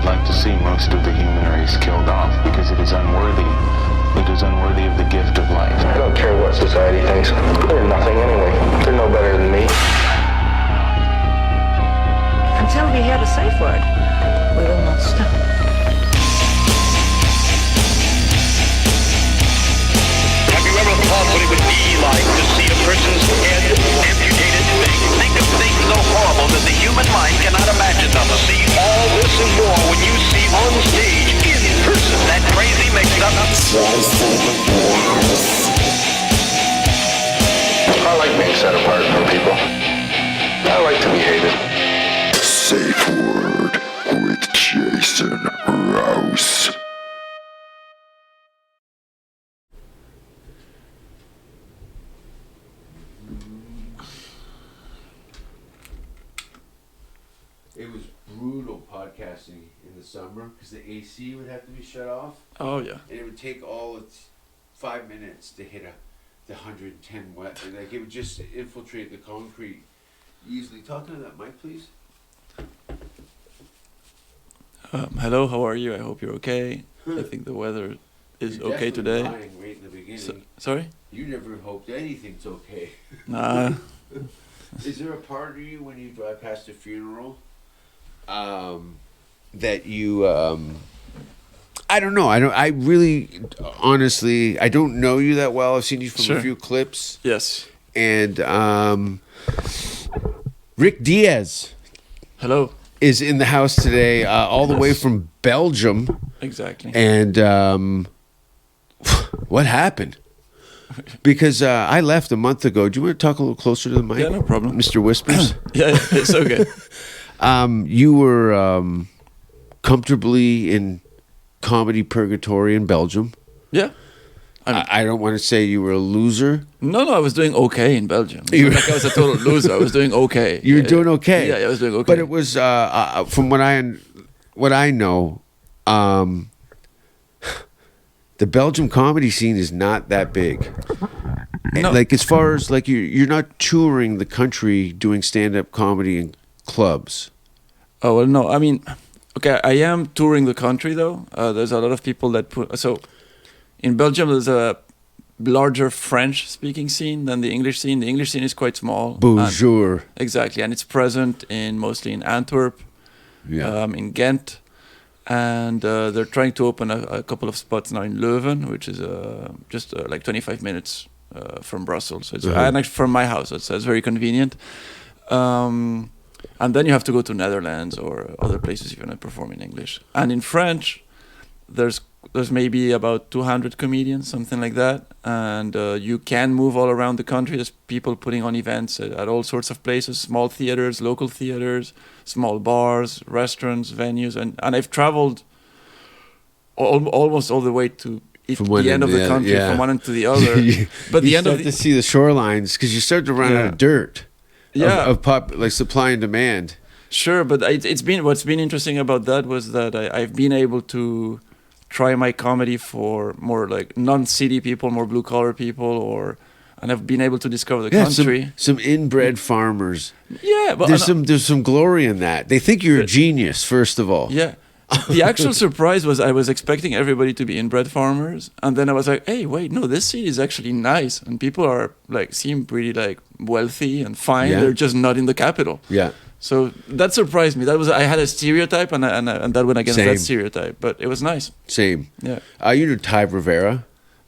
I'd like to see most of the human race killed off because it is unworthy. It is unworthy of the gift of life. I don't care what society thinks. They're nothing anyway. They're no better than me. Until we hear the safe word, we will not stop. Have you ever thought what it would be like to see a person's head amputated? Think of things so horrible that the human mind cannot imagine them. See all this and more when you see on stage, in person, that crazy mixed up. I like being set apart from people. I like to be hated. Safe Word with Jason Rouse. It was brutal podcasting in the summer because the AC would have to be shut off. Oh yeah. And it would take all its 5 minutes to hit the 110 wet. Like it would just infiltrate the concrete easily. Talk to that mic, please. Hello, how are you? I hope you're okay. I think the weather is You're okay definitely today. lying right in the beginning. Sorry? You never hoped anything's okay. Nah. Is there a part of you when you drive past a funeral that you I don't know. I really honestly I don't know you that well. I've seen you from Sure. a few clips. Yes. And Ric Diez Hello. is in the house today, all the way from Belgium. Exactly. And what happened? Because I left a month ago. Do you want to talk a little closer to the mic? Yeah, no problem. Mr. Whispers. Yeah, it's okay. You were comfortably in comedy purgatory in Belgium. Yeah. I don't want to say you were a loser. No, I was doing okay in Belgium. It's not like I was a total loser. I was doing okay. You were doing okay. Yeah, I was doing okay. But it was from what I know, the Belgium comedy scene is not that big. No. Like as far as like you're not touring the country doing stand-up comedy in clubs. Oh, well, no. I mean, okay, I am touring the country, though. There's a lot of people that put... So, in Belgium, there's a larger French-speaking scene than the English scene. The English scene is quite small. Bonjour. Exactly, and it's present mostly in Antwerp, in Ghent, and they're trying to open a couple of spots now in Leuven, which is just like 25 minutes from Brussels. So it's, and actually from my house, so it's very convenient. And then you have to go to Netherlands or other places if you want to perform in English. And in French, there's maybe about 200 comedians, something like that. And you can move all around the country. There's people putting on events at all sorts of places, small theaters, local theaters, small bars, restaurants, venues. And I've traveled almost all the way to the end of the country, from one end to the other. But the end of to see the shorelines because you start to run out of dirt. Yeah, of like supply and demand. Sure, but what's been interesting about that was that I've been able to try my comedy for more like non-city people, more blue-collar people, and I've been able to discover the country. Some inbred farmers. Yeah, but there's some glory in that. They think you're a genius, first of all. Yeah. The actual surprise was I was expecting everybody to be inbred farmers, and then I was like, hey, wait, no, this city is actually nice, and people are seem pretty wealthy and fine. Yeah. They're just not in the capital. Yeah. So that surprised me. I had a stereotype, and that went against that stereotype, but it was nice. Same. Yeah. You know Ty Rivera?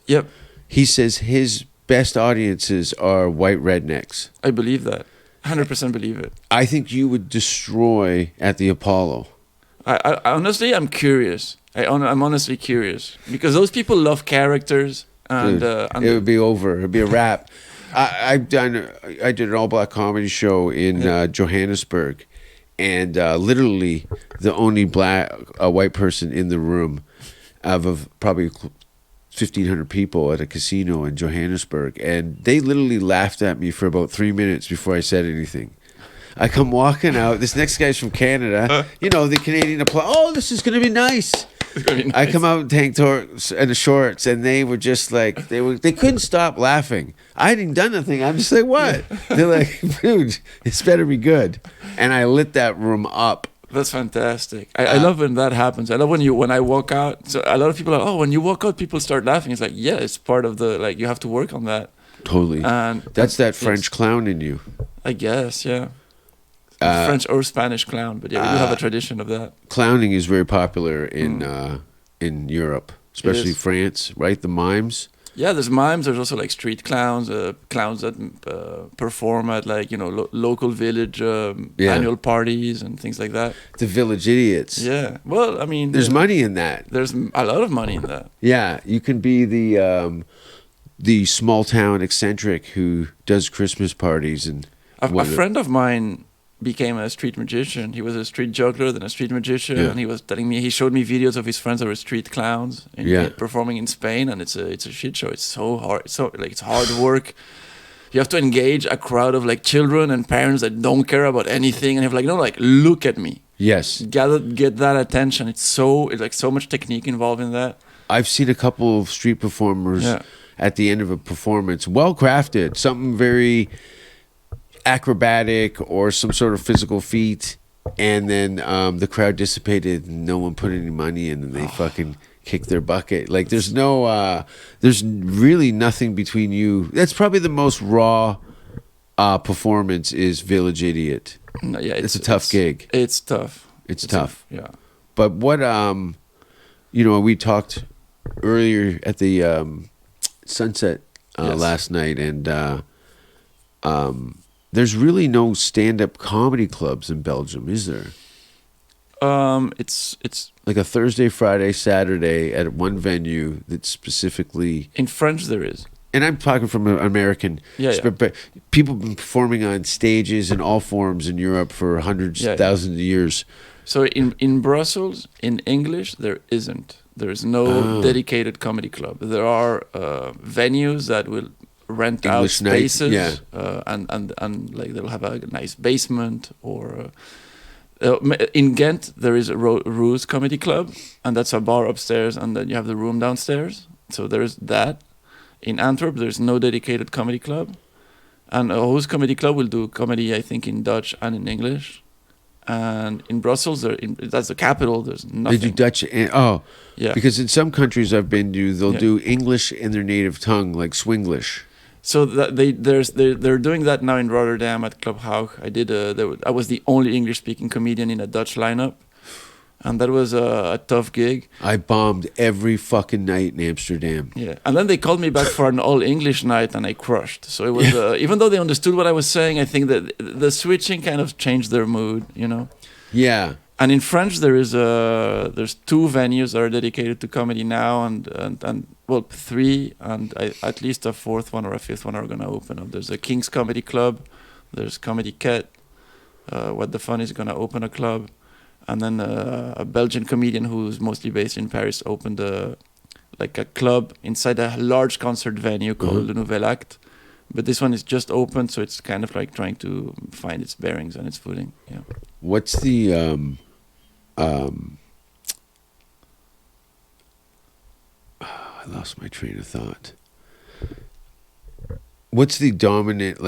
Yep. He says his best audiences are white rednecks. I believe that. 100% believe it. I think you would destroy at the Apollo. I honestly, I'm curious. I'm honestly curious because those people love characters, and it would be over. It'd be a wrap. I did an all-black comedy show in Johannesburg, and literally the only white person in the room of probably 1,500 people at a casino in Johannesburg, and they literally laughed at me for about 3 minutes before I said anything. I come walking out. This next guy's from Canada. You know, the Canadian applause. Oh, this is going to be nice. I come out in tank tops and the shorts, and they were just like, they couldn't stop laughing. I hadn't done nothing. I'm just like, what? They're like, dude, this better be good. And I lit that room up. That's fantastic. I love when that happens. I love when I walk out. So a lot of people are, when you walk out, people start laughing. It's like, yeah, it's part of the, like, you have to work on that. Totally. And That's that French clown in you. I guess, yeah. French or Spanish clown, but yeah, we do have a tradition of that. Clowning is very popular in Europe, especially is. France, right? The mimes. Yeah, there's mimes. There's also like street clowns, clowns that perform at like local village annual parties and things like that. The village idiots. Yeah. Well, I mean, There's money in that. There's a lot of money in that. Yeah, you can be the small town eccentric who does Christmas parties and. A friend of mine became a street magician. He was a street juggler, then a street magician, and he was telling me, he showed me videos of his friends that were street clowns performing in Spain, and it's a shit show. It's so hard. It's hard work. You have to engage a crowd of like children and parents that don't care about anything, and have like, look at me. Yes. Get that attention. It's so much technique involved in that. I've seen a couple of street performers at the end of a performance, well crafted, something very acrobatic or some sort of physical feat, and then the crowd dissipated and no one put any money in, and they fucking kicked their bucket. Like there's really nothing between you. That's probably the most raw performance is Village Idiot. No, yeah, it's a tough gig. It's tough. It's tough. Yeah. But what we talked earlier at the Sunset last night, and there's really no stand-up comedy clubs in Belgium, is there? It's like a Thursday, Friday, Saturday at one venue that's specifically in French. There is, and I'm talking from an American. But people have been performing on stages in all forms in Europe for hundreds, thousands of years. So in Brussels, in English, there isn't. There is no dedicated comedy club. There are venues that will rent English out spaces, night, and like they'll have a nice basement. Or in Ghent, there is a Ruse Comedy Club, and that's a bar upstairs, and then you have the room downstairs. So there's that. In Antwerp, there's no dedicated comedy club, and Ruse Comedy Club will do comedy, I think, in Dutch and in English. And in Brussels, that's the capital. There's nothing. They do Dutch. Because in some countries I've been to, they'll do English in their native tongue, like Swinglish. So they're doing that now in Rotterdam at Club Haug. I was the only English-speaking comedian in a Dutch lineup, and that was a tough gig. I bombed every fucking night in Amsterdam. Yeah, and then they called me back for an all-English night, and I crushed. So it was even though they understood what I was saying, I think that the switching kind of changed their mood, Yeah. And in French, there's 2 venues that are dedicated to comedy now, and 3, and at least a 4th one or a 5th one are gonna open up. There's a King's Comedy Club, there's Comedy Cat, What the Fun is gonna open a club, and then a Belgian comedian who's mostly based in Paris opened a club inside a large concert venue called Le Nouvel Acte. But this one is just open, so it's kind of like trying to find its bearings and its footing. Yeah. What's the I lost my train of thought. What's the dominant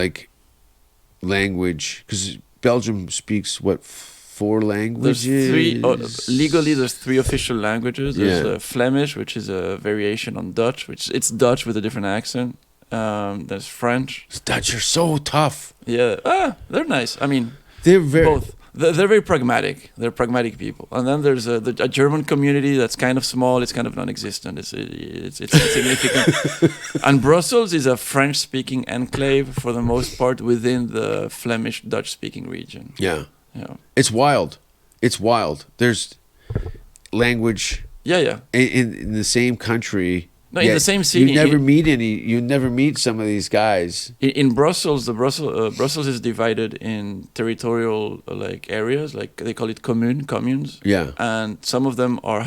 language? Because Belgium speaks 4 languages? There's 3. Legally, there's 3 official languages. There's Flemish, which is a variation on Dutch, it's Dutch with a different accent. There's French. Dutch are so tough. Yeah, they're nice. I mean, they're both. They're very pragmatic. They're pragmatic people. And then there's a German community that's kind of small. It's kind of non-existent. It's insignificant. And Brussels is a French-speaking enclave for the most part within the Flemish Dutch-speaking region. Yeah. It's wild. There's language. Yeah. In the same country. No, in the same city. You never meet some of these guys. In Brussels, Brussels is divided in territorial areas, like they call it communes. Yeah. And some of them are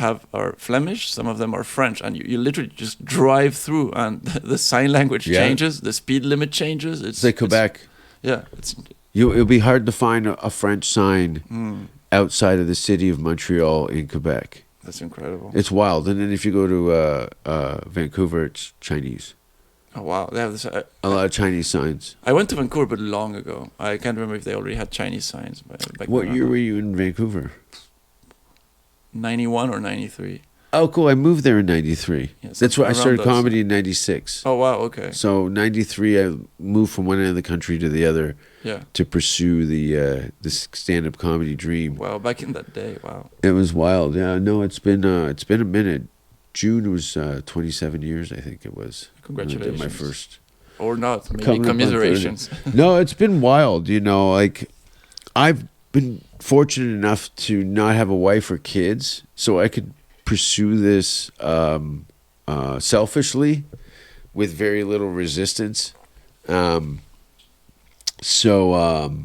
Flemish, some of them are French, and you literally just drive through, and the sign language changes, the speed limit changes. It's like Quebec. It'll be hard to find a French sign outside of the city of Montreal in Quebec. That's incredible. It's wild. And then if you go to Vancouver, it's Chinese. Oh wow, they have this. A lot of Chinese signs. I went to Vancouver, but long ago. I can't remember if they already had Chinese signs. Back What then. year were you in Vancouver? 91 or 93. Oh, cool. I moved there in 93. Yeah, That's where I around started those. comedy in 96. Oh wow, okay. So 93, I moved from one end of the country to the other Yeah. to pursue the stand-up comedy dream. Wow, back in that day, wow. It was wild. Yeah, no, it's been a minute. June was 27 years, I think it was. when I did Congratulations. my first. Or not, maybe Coming up on 30. commiserations. No, it's been wild. Like I've been fortunate enough to not have a wife or kids, so I could pursue this selfishly with very little resistance. So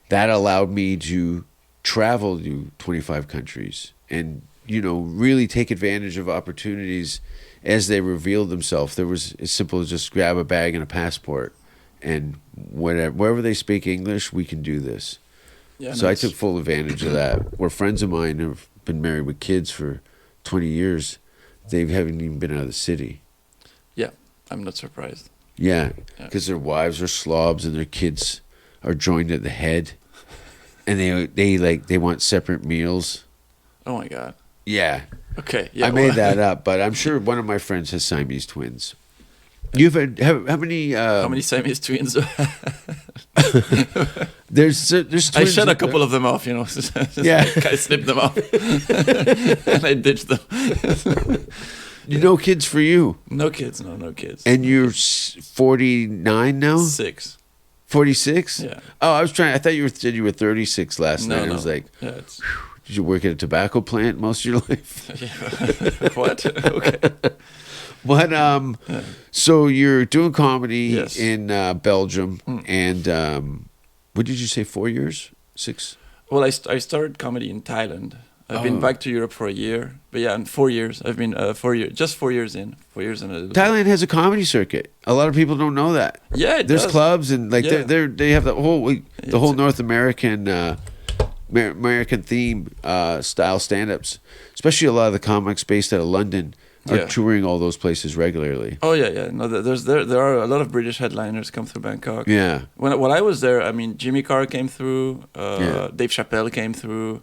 that allowed me to travel to 25 countries and, really take advantage of opportunities as they revealed themselves. There was as simple as just grab a bag and a passport, and wherever they speak English, we can do this. Yeah, So I nice. took full advantage of that. Where friends of mine have been married with kids for 20 years, they haven't even been out of the city. Yeah, I'm not surprised. Yeah, Yeah. because their wives are slobs and their kids are joined at the head, and they want separate meals. Oh my god. Yeah, Okay. Yeah. I made that up, but I'm sure one of my friends has Siamese twins. You've had how many? How many Siamese twins? There's twins. I shut a couple of them off, Just Yeah. like, I snipped them off, and I ditched them. Kids for you, No kids, no kids. and you're 49 now. 6. 46. Yeah. Oh, I thought you said you were 36 last night. I was like, yeah, it's did you work at a tobacco plant most of your life? yeah. What? Okay. But so you're doing comedy Yes. in Belgium, and what did you say? 4 years, 6? Well, I started comedy in Thailand. I've Oh. been back to Europe for a year, but yeah, in 4 years. I've been 4 years, just 4 years in, 4 years in a little bit. Thailand has a comedy circuit. A lot of people don't know that. Yeah, it There's does. clubs and like Yeah. they have the whole It's- North American American theme style stand-ups. Especially a lot of the comics based out of London are Yeah. touring all those places regularly. Oh yeah. No, there are a lot of British headliners come through Bangkok. Yeah. When I was there, I mean, Jimmy Carr came through. Yeah. Dave Chappelle came through.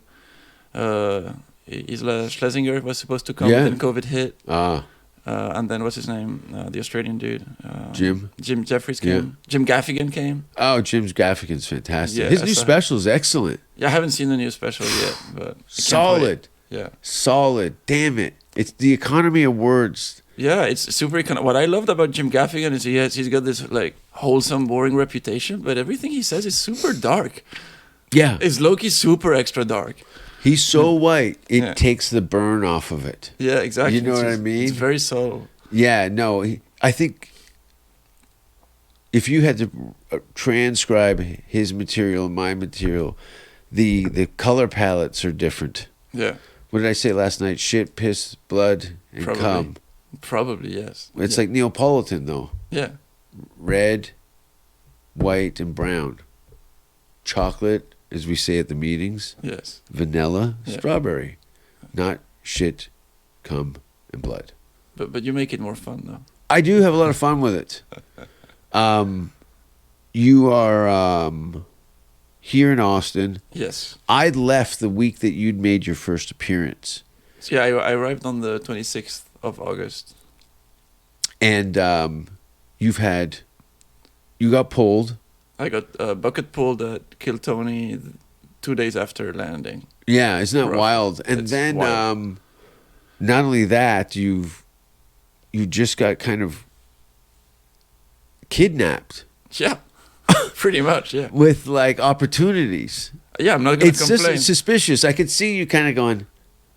Isla Schlesinger was supposed to come, Yeah. then COVID hit. Ah, And then what's his name? The Australian dude. Jim. Jim Jeffries came. Yeah. Jim Gaffigan came. Oh, Jim's Gaffigan's fantastic. Yeah, His I new saw- special is excellent. Yeah, I haven't seen the new special yet, but I can't Solid. wait. Yeah. Solid. Damn it. It's the economy of words. Yeah, it's super. What I loved about Jim Gaffigan is he's got this like wholesome, boring reputation, but everything he says is super dark. Yeah. It's low-key super extra dark. He's so white, it Yeah. takes the burn off of it. Yeah, exactly. You know It's what I just- mean? It's very subtle. Yeah, no. I think if you had to transcribe his material and my material, the color palettes are different. Yeah, What did I say last night? Shit, piss, blood, and Probably. cum. probably yes. It's Yeah. like Neapolitan, though. Yeah, Red, white, and brown. Chocolate, as we say at the meetings. yes. Vanilla, Yeah. strawberry. Not shit, cum, and blood. But you make it more fun though. I do have a lot of fun with it. You are here in Austin. Yes. I left the week that you'd made your first appearance. So yeah, I arrived on the 26th of August. And you got pulled. I got bucket pulled at Kiltony 2 days after landing. Yeah, isn't that Rough. wild? And It's then wild. not only that, you just got kind of kidnapped Yeah, pretty much. Yeah, with like opportunities. yeah. I'm not gonna It's complain. just suspicious. I could see you kind of going,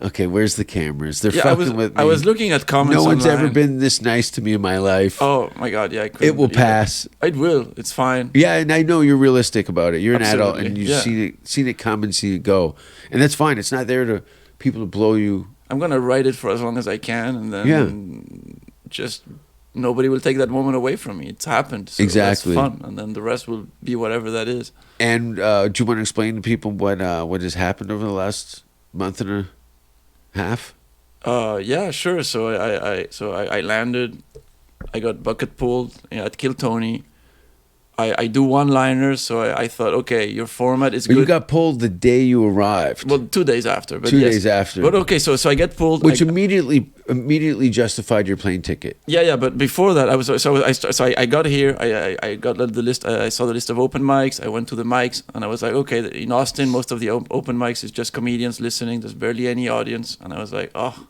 okay, where's the cameras? They're yeah, fucking with me. I was looking at comments. No one's ever online. been this nice to me in my life. Oh my god, yeah. I couldn't It will believe pass. It will. It's fine. Yeah, and I know you're realistic about it. You're an adult, Absolutely, and you've yeah. seen it come and seen it go, and that's fine. It's not there to people to blow you. I'm gonna write it for as long as I can, and then just nobody will take that moment away from me. It's happened. So Exactly. That's fun, and then the rest will be whatever that is. And do you want to explain to people what has happened over the last month and a half? Yeah, sure. So I landed I got bucket pulled at Kill Tony. I do one-liners, so I thought, okay, your format is But good. you got pulled the day you arrived. Well, 2 days after. But 2 yes. days after. But okay, so I get pulled. Which immediately justified your plane ticket. Yeah. But before that, I got here. I got the list. I saw the list of open mics. I went to the mics, and I was like, okay, in Austin, most of the open mics is just comedians listening. There's barely any audience, and I was like, oh,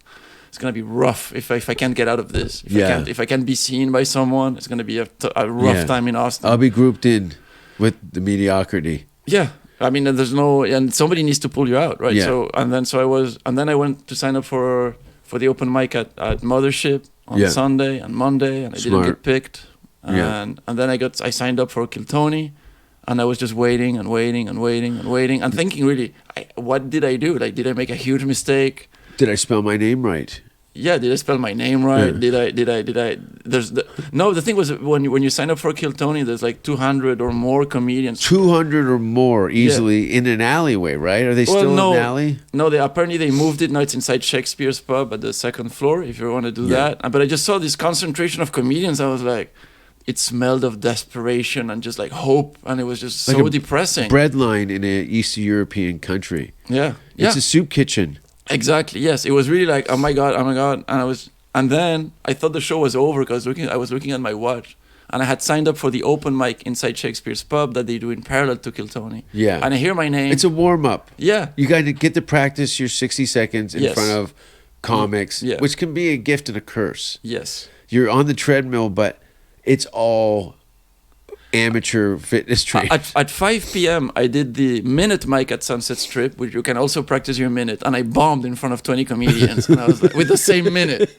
it's gonna be rough if I can't get out of this. If I can't be seen by someone, it's gonna be a rough time in Austin. I'll be grouped in with the mediocrity. Yeah. I mean, there's no, and somebody needs to pull you out, right? Yeah. So, and then I went to sign up for the open mic at Mothership on Sunday and Monday, and I didn't get picked. And then I signed up for Kill Tony, and I was just waiting and thinking, really, what did I do? Like, did I make a huge mistake? Did I spell my name right? Yeah, did I spell my name right? Yeah. Did I? The thing was, when you sign up for Kill Tony, there's like 200 or more comedians. 200 or more easily in an alleyway, right? Are they still in an alley? No, apparently they moved it. Now it's inside Shakespeare's pub at the second floor, if you want to do that. But I just saw this concentration of comedians. I was like, it smelled of desperation and just like hope, and it was just Like so a breadline bread line in an Eastern European country. Yeah. It's a soup kitchen. Exactly. Yes, it was really like, oh my god, and then I thought the show was over because I was looking at my watch, and I had signed up for the open mic inside Shakespeare's pub that they do in parallel to Kill Tony. Yeah, and I hear my name. It's a warm up. Yeah, you got to get to practice your 60 seconds in front of comics, which can be a gift and a curse. Yes, you're on the treadmill, but it's all amateur fitness training. At 5 p.m. I did the minute mic at Sunset Strip, which you can also practice your minute, and I bombed in front of 20 comedians, and I was like, with the same minute,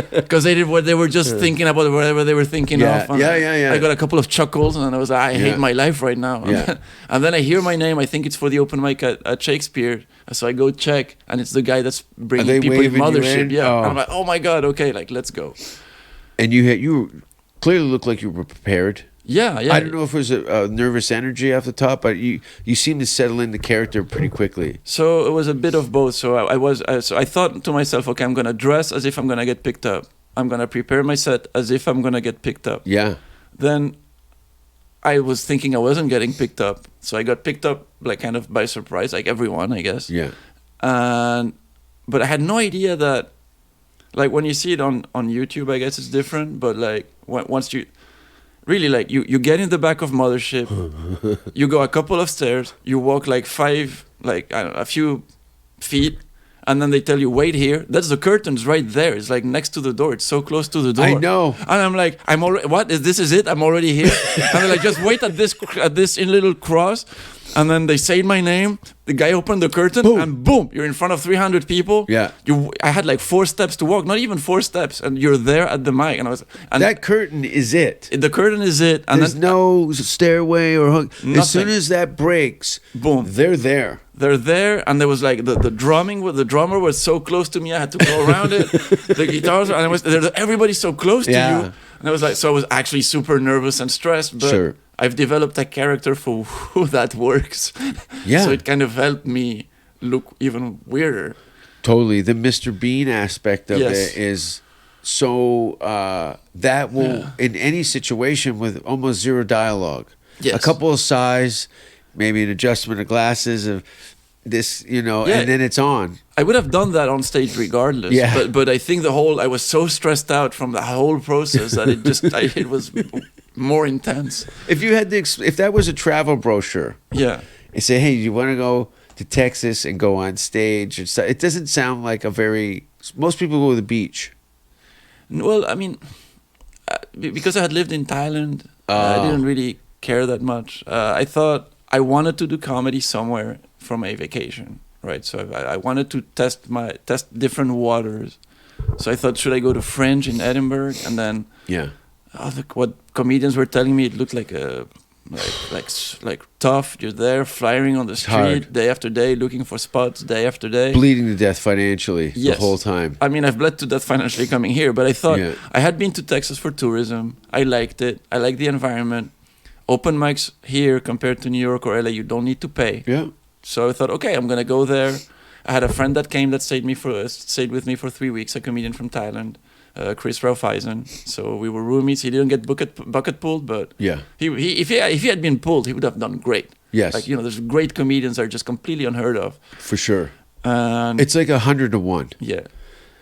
because they did what they were just thinking about, whatever they were thinking of. And I got a couple of chuckles, and I was like, I hate my life right now. And then I hear my name. I think it's for the open mic at Shakespeare, so I go check, and it's the guy that's bringing people in Mothership. Yeah, and I'm like, oh my god, okay, like let's go. And you clearly look like you were prepared. Yeah. I don't know if it was a nervous energy off the top, but you seem to settle into character pretty quickly. So it was a bit of both. So I thought to myself, okay, I'm gonna dress as if I'm gonna get picked up. I'm gonna prepare my set as if I'm gonna get picked up. Yeah. Then I was thinking I wasn't getting picked up, so I got picked up like kind of by surprise, like everyone, I guess. Yeah. But I had no idea that, like when you see it on YouTube, I guess it's different. But like once you really, like, you get in the back of Mothership, you go a couple of stairs, you walk like a few feet, and then they tell you, wait here. That's the curtains right there. It's like next to the door. It's so close to the door. I know. And I'm like, I'm already, what? This is it? I'm already here? And they're like, just wait at this in little cross. And then they say my name. The guy opened the curtain, and boom, you're in front of 300 people. Yeah. I had like 4 steps to walk, not even 4 steps, and you're there at the mic. And that curtain is it. The curtain is it. And there's no stairway or hook. Nothing. As soon as that breaks, boom, they're there. They're there, and there was like the drumming. The drummer was so close to me, I had to go around it. The guitars, and everybody's so close to you, and I was like, so I was actually super nervous and stressed. But I've developed a character for who that works. Yeah. So it kind of helped me look even weirder. Totally, the Mr. Bean aspect of it is so that will in any situation with almost zero dialogue. Yes. A couple of sighs. Maybe an adjustment of glasses of this, and then it's on. I would have done that on stage regardless. Yeah. But I think I was so stressed out from the whole process that it was more intense. If that was a travel brochure, and say, hey, you want to go to Texas and go on stage? It doesn't sound like most people go to the beach. Well, I mean, because I had lived in Thailand, I didn't really care that much. I thought I wanted to do comedy somewhere from a vacation, right? So I wanted to test different waters. So I thought, should I go to Fringe in Edinburgh? And then what comedians were telling me, it looked like like tough. You're there flying on the street day after day, looking for spots day after day, bleeding to death financially the whole time. I mean, I've bled to death financially coming here, but I thought I had been to Texas for tourism. I liked it. I liked the environment. Open mics here compared to New York or LA, you don't need to pay. Yeah. So I thought, okay, I'm gonna go there. I had a friend that came that stayed with me for 3 weeks, a comedian from Thailand. Chris Raiffeisen. So we were roomies. He didn't get bucket pulled, but Yeah. if he had been pulled, he would have done great. Yes. Like, there's great comedians that are just completely unheard of. For sure. And It's like 100 to 1. yeah,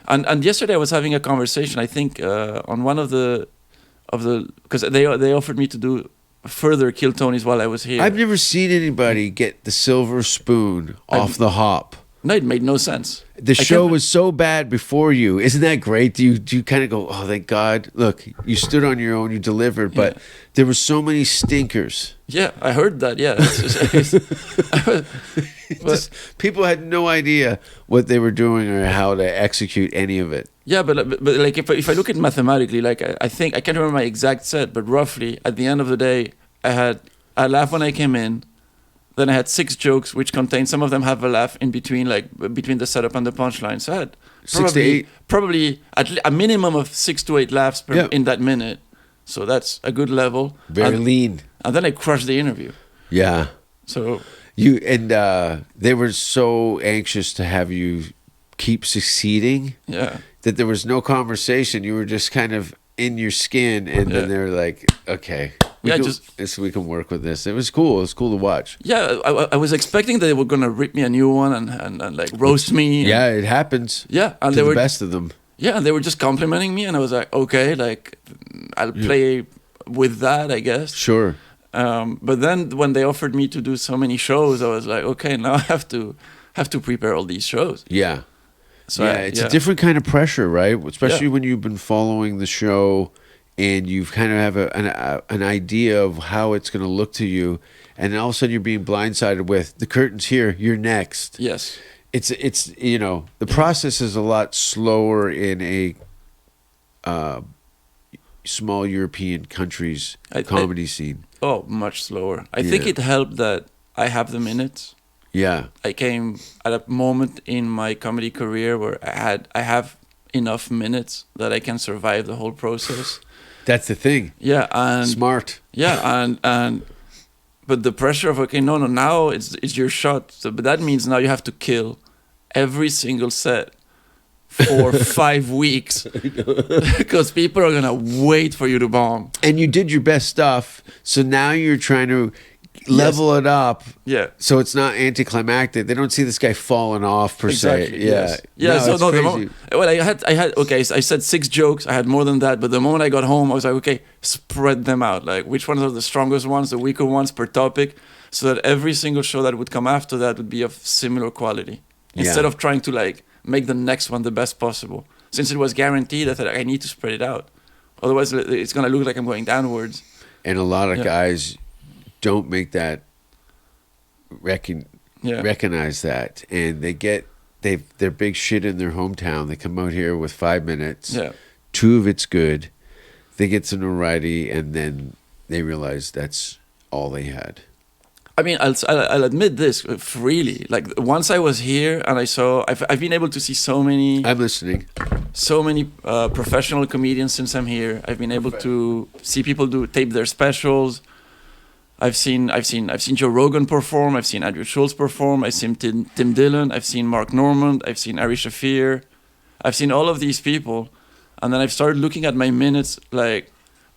and yesterday I was having a conversation. I think on one of the because they offered me to do further Kill Tonys while I was here. I've never seen anybody get the silver spoon off the hop. No, it made no sense. The show was so bad before you. Isn't that great? Do you kind of go, oh, thank God. Look, you stood on your own, you delivered, but there were so many stinkers. Yeah, I heard that. Yeah, but People had no idea what they were doing or how to execute any of it. yeah, but like if I look at it mathematically, like I think I can't remember my exact set, but roughly at the end of the day, I laughed when I came in. Then I had 6 jokes, which contained, some of them have a laugh in between, like between the setup and the punchline. So I had 6 to 8. probably a minimum of 6 to 8 laughs in that minute. So that's a good level. Very lean. And then I crushed the interview. Yeah. So They were so anxious to have you keep succeeding yeah, that there was no conversation. You were just kind of in your skin, and then they were like, okay. We can work with this. It was cool. It was cool to watch. yeah. I was expecting that they were gonna rip me a new one and like roast me. Yeah, it happens. Yeah, and to they the were best of them. Yeah, and they were just complimenting me, and I was like, okay, like I'll play with that, I guess. Sure. But then when they offered me to do so many shows, I was like, okay, now I have to prepare all these shows. Yeah. So It's a different kind of pressure, right? Especially Yeah. when you've been following the show and you kind of have an idea of how it's going to look to you, and all of a sudden you're being blindsided with the curtains here. You're next. Yes. It's the process is a lot slower in a small European countries comedy scene. Oh, much slower. I think it helped that I have the minutes. Yeah. I came at a moment in my comedy career where I have enough minutes that I can survive the whole process. That's the thing. Yeah, and Smart. yeah, and but the pressure of now it's your shot. So, but that means now you have to kill every single set for 5 weeks because people are gonna wait for you to bomb. And you did your best stuff, so now you're trying to level it up. Yeah. So it's not anticlimactic. They don't see this guy falling off per Exactly. se. Yeah. Yes. Yeah. No, it's crazy. I had okay. So I said 6 jokes. I had more than that, but the moment I got home, I was like, okay, spread them out. Like, which ones are the strongest ones, the weaker ones per topic, so that every single show that would come after that would be of similar quality. Instead of trying to like make the next one the best possible, since it was guaranteed, I thought I need to spread it out. Otherwise, it's gonna look like I'm going downwards. And a lot of guys don't make that recognize that, and they're big shit in their hometown. They come out here with 5 minutes. Yeah. 2 of it's good. They get some notoriety, and then they realize that's all they had. I mean, I'll admit this freely. Like once I was here and I've been able to see so many. I'm listening. So many professional comedians since I'm here. I've been able to see people tape their specials. I've seen Joe Rogan perform. I've seen Andrew Schultz perform. I've seen Tim Dillon. I've seen Mark Normand. I've seen Ari Shafir. I've seen all of these people, and then I've started looking at my minutes like,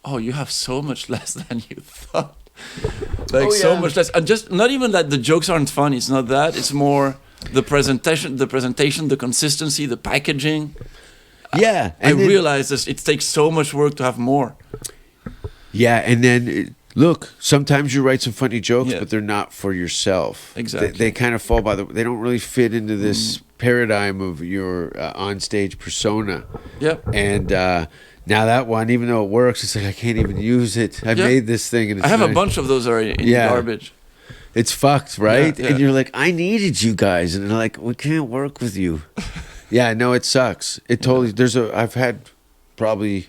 oh, you have so much less than you thought. Like so much less, and just not even that the jokes aren't funny. It's not that. It's more the presentation, the consistency, the packaging. Yeah, I realize this. It takes so much work to have more. Yeah, and then look, sometimes you write some funny jokes, but they're not for yourself. Exactly. They kind of fall by they don't really fit into this paradigm of your on-stage persona. Yeah. And now that one, even though it works, it's like I can't even use it. I made this thing, and it's I have a bunch of those already in garbage. It's fucked, right? Yeah. And you're like, I needed you guys, and they're like, we can't work with you. Yeah, no, it sucks. It totally. I've had probably,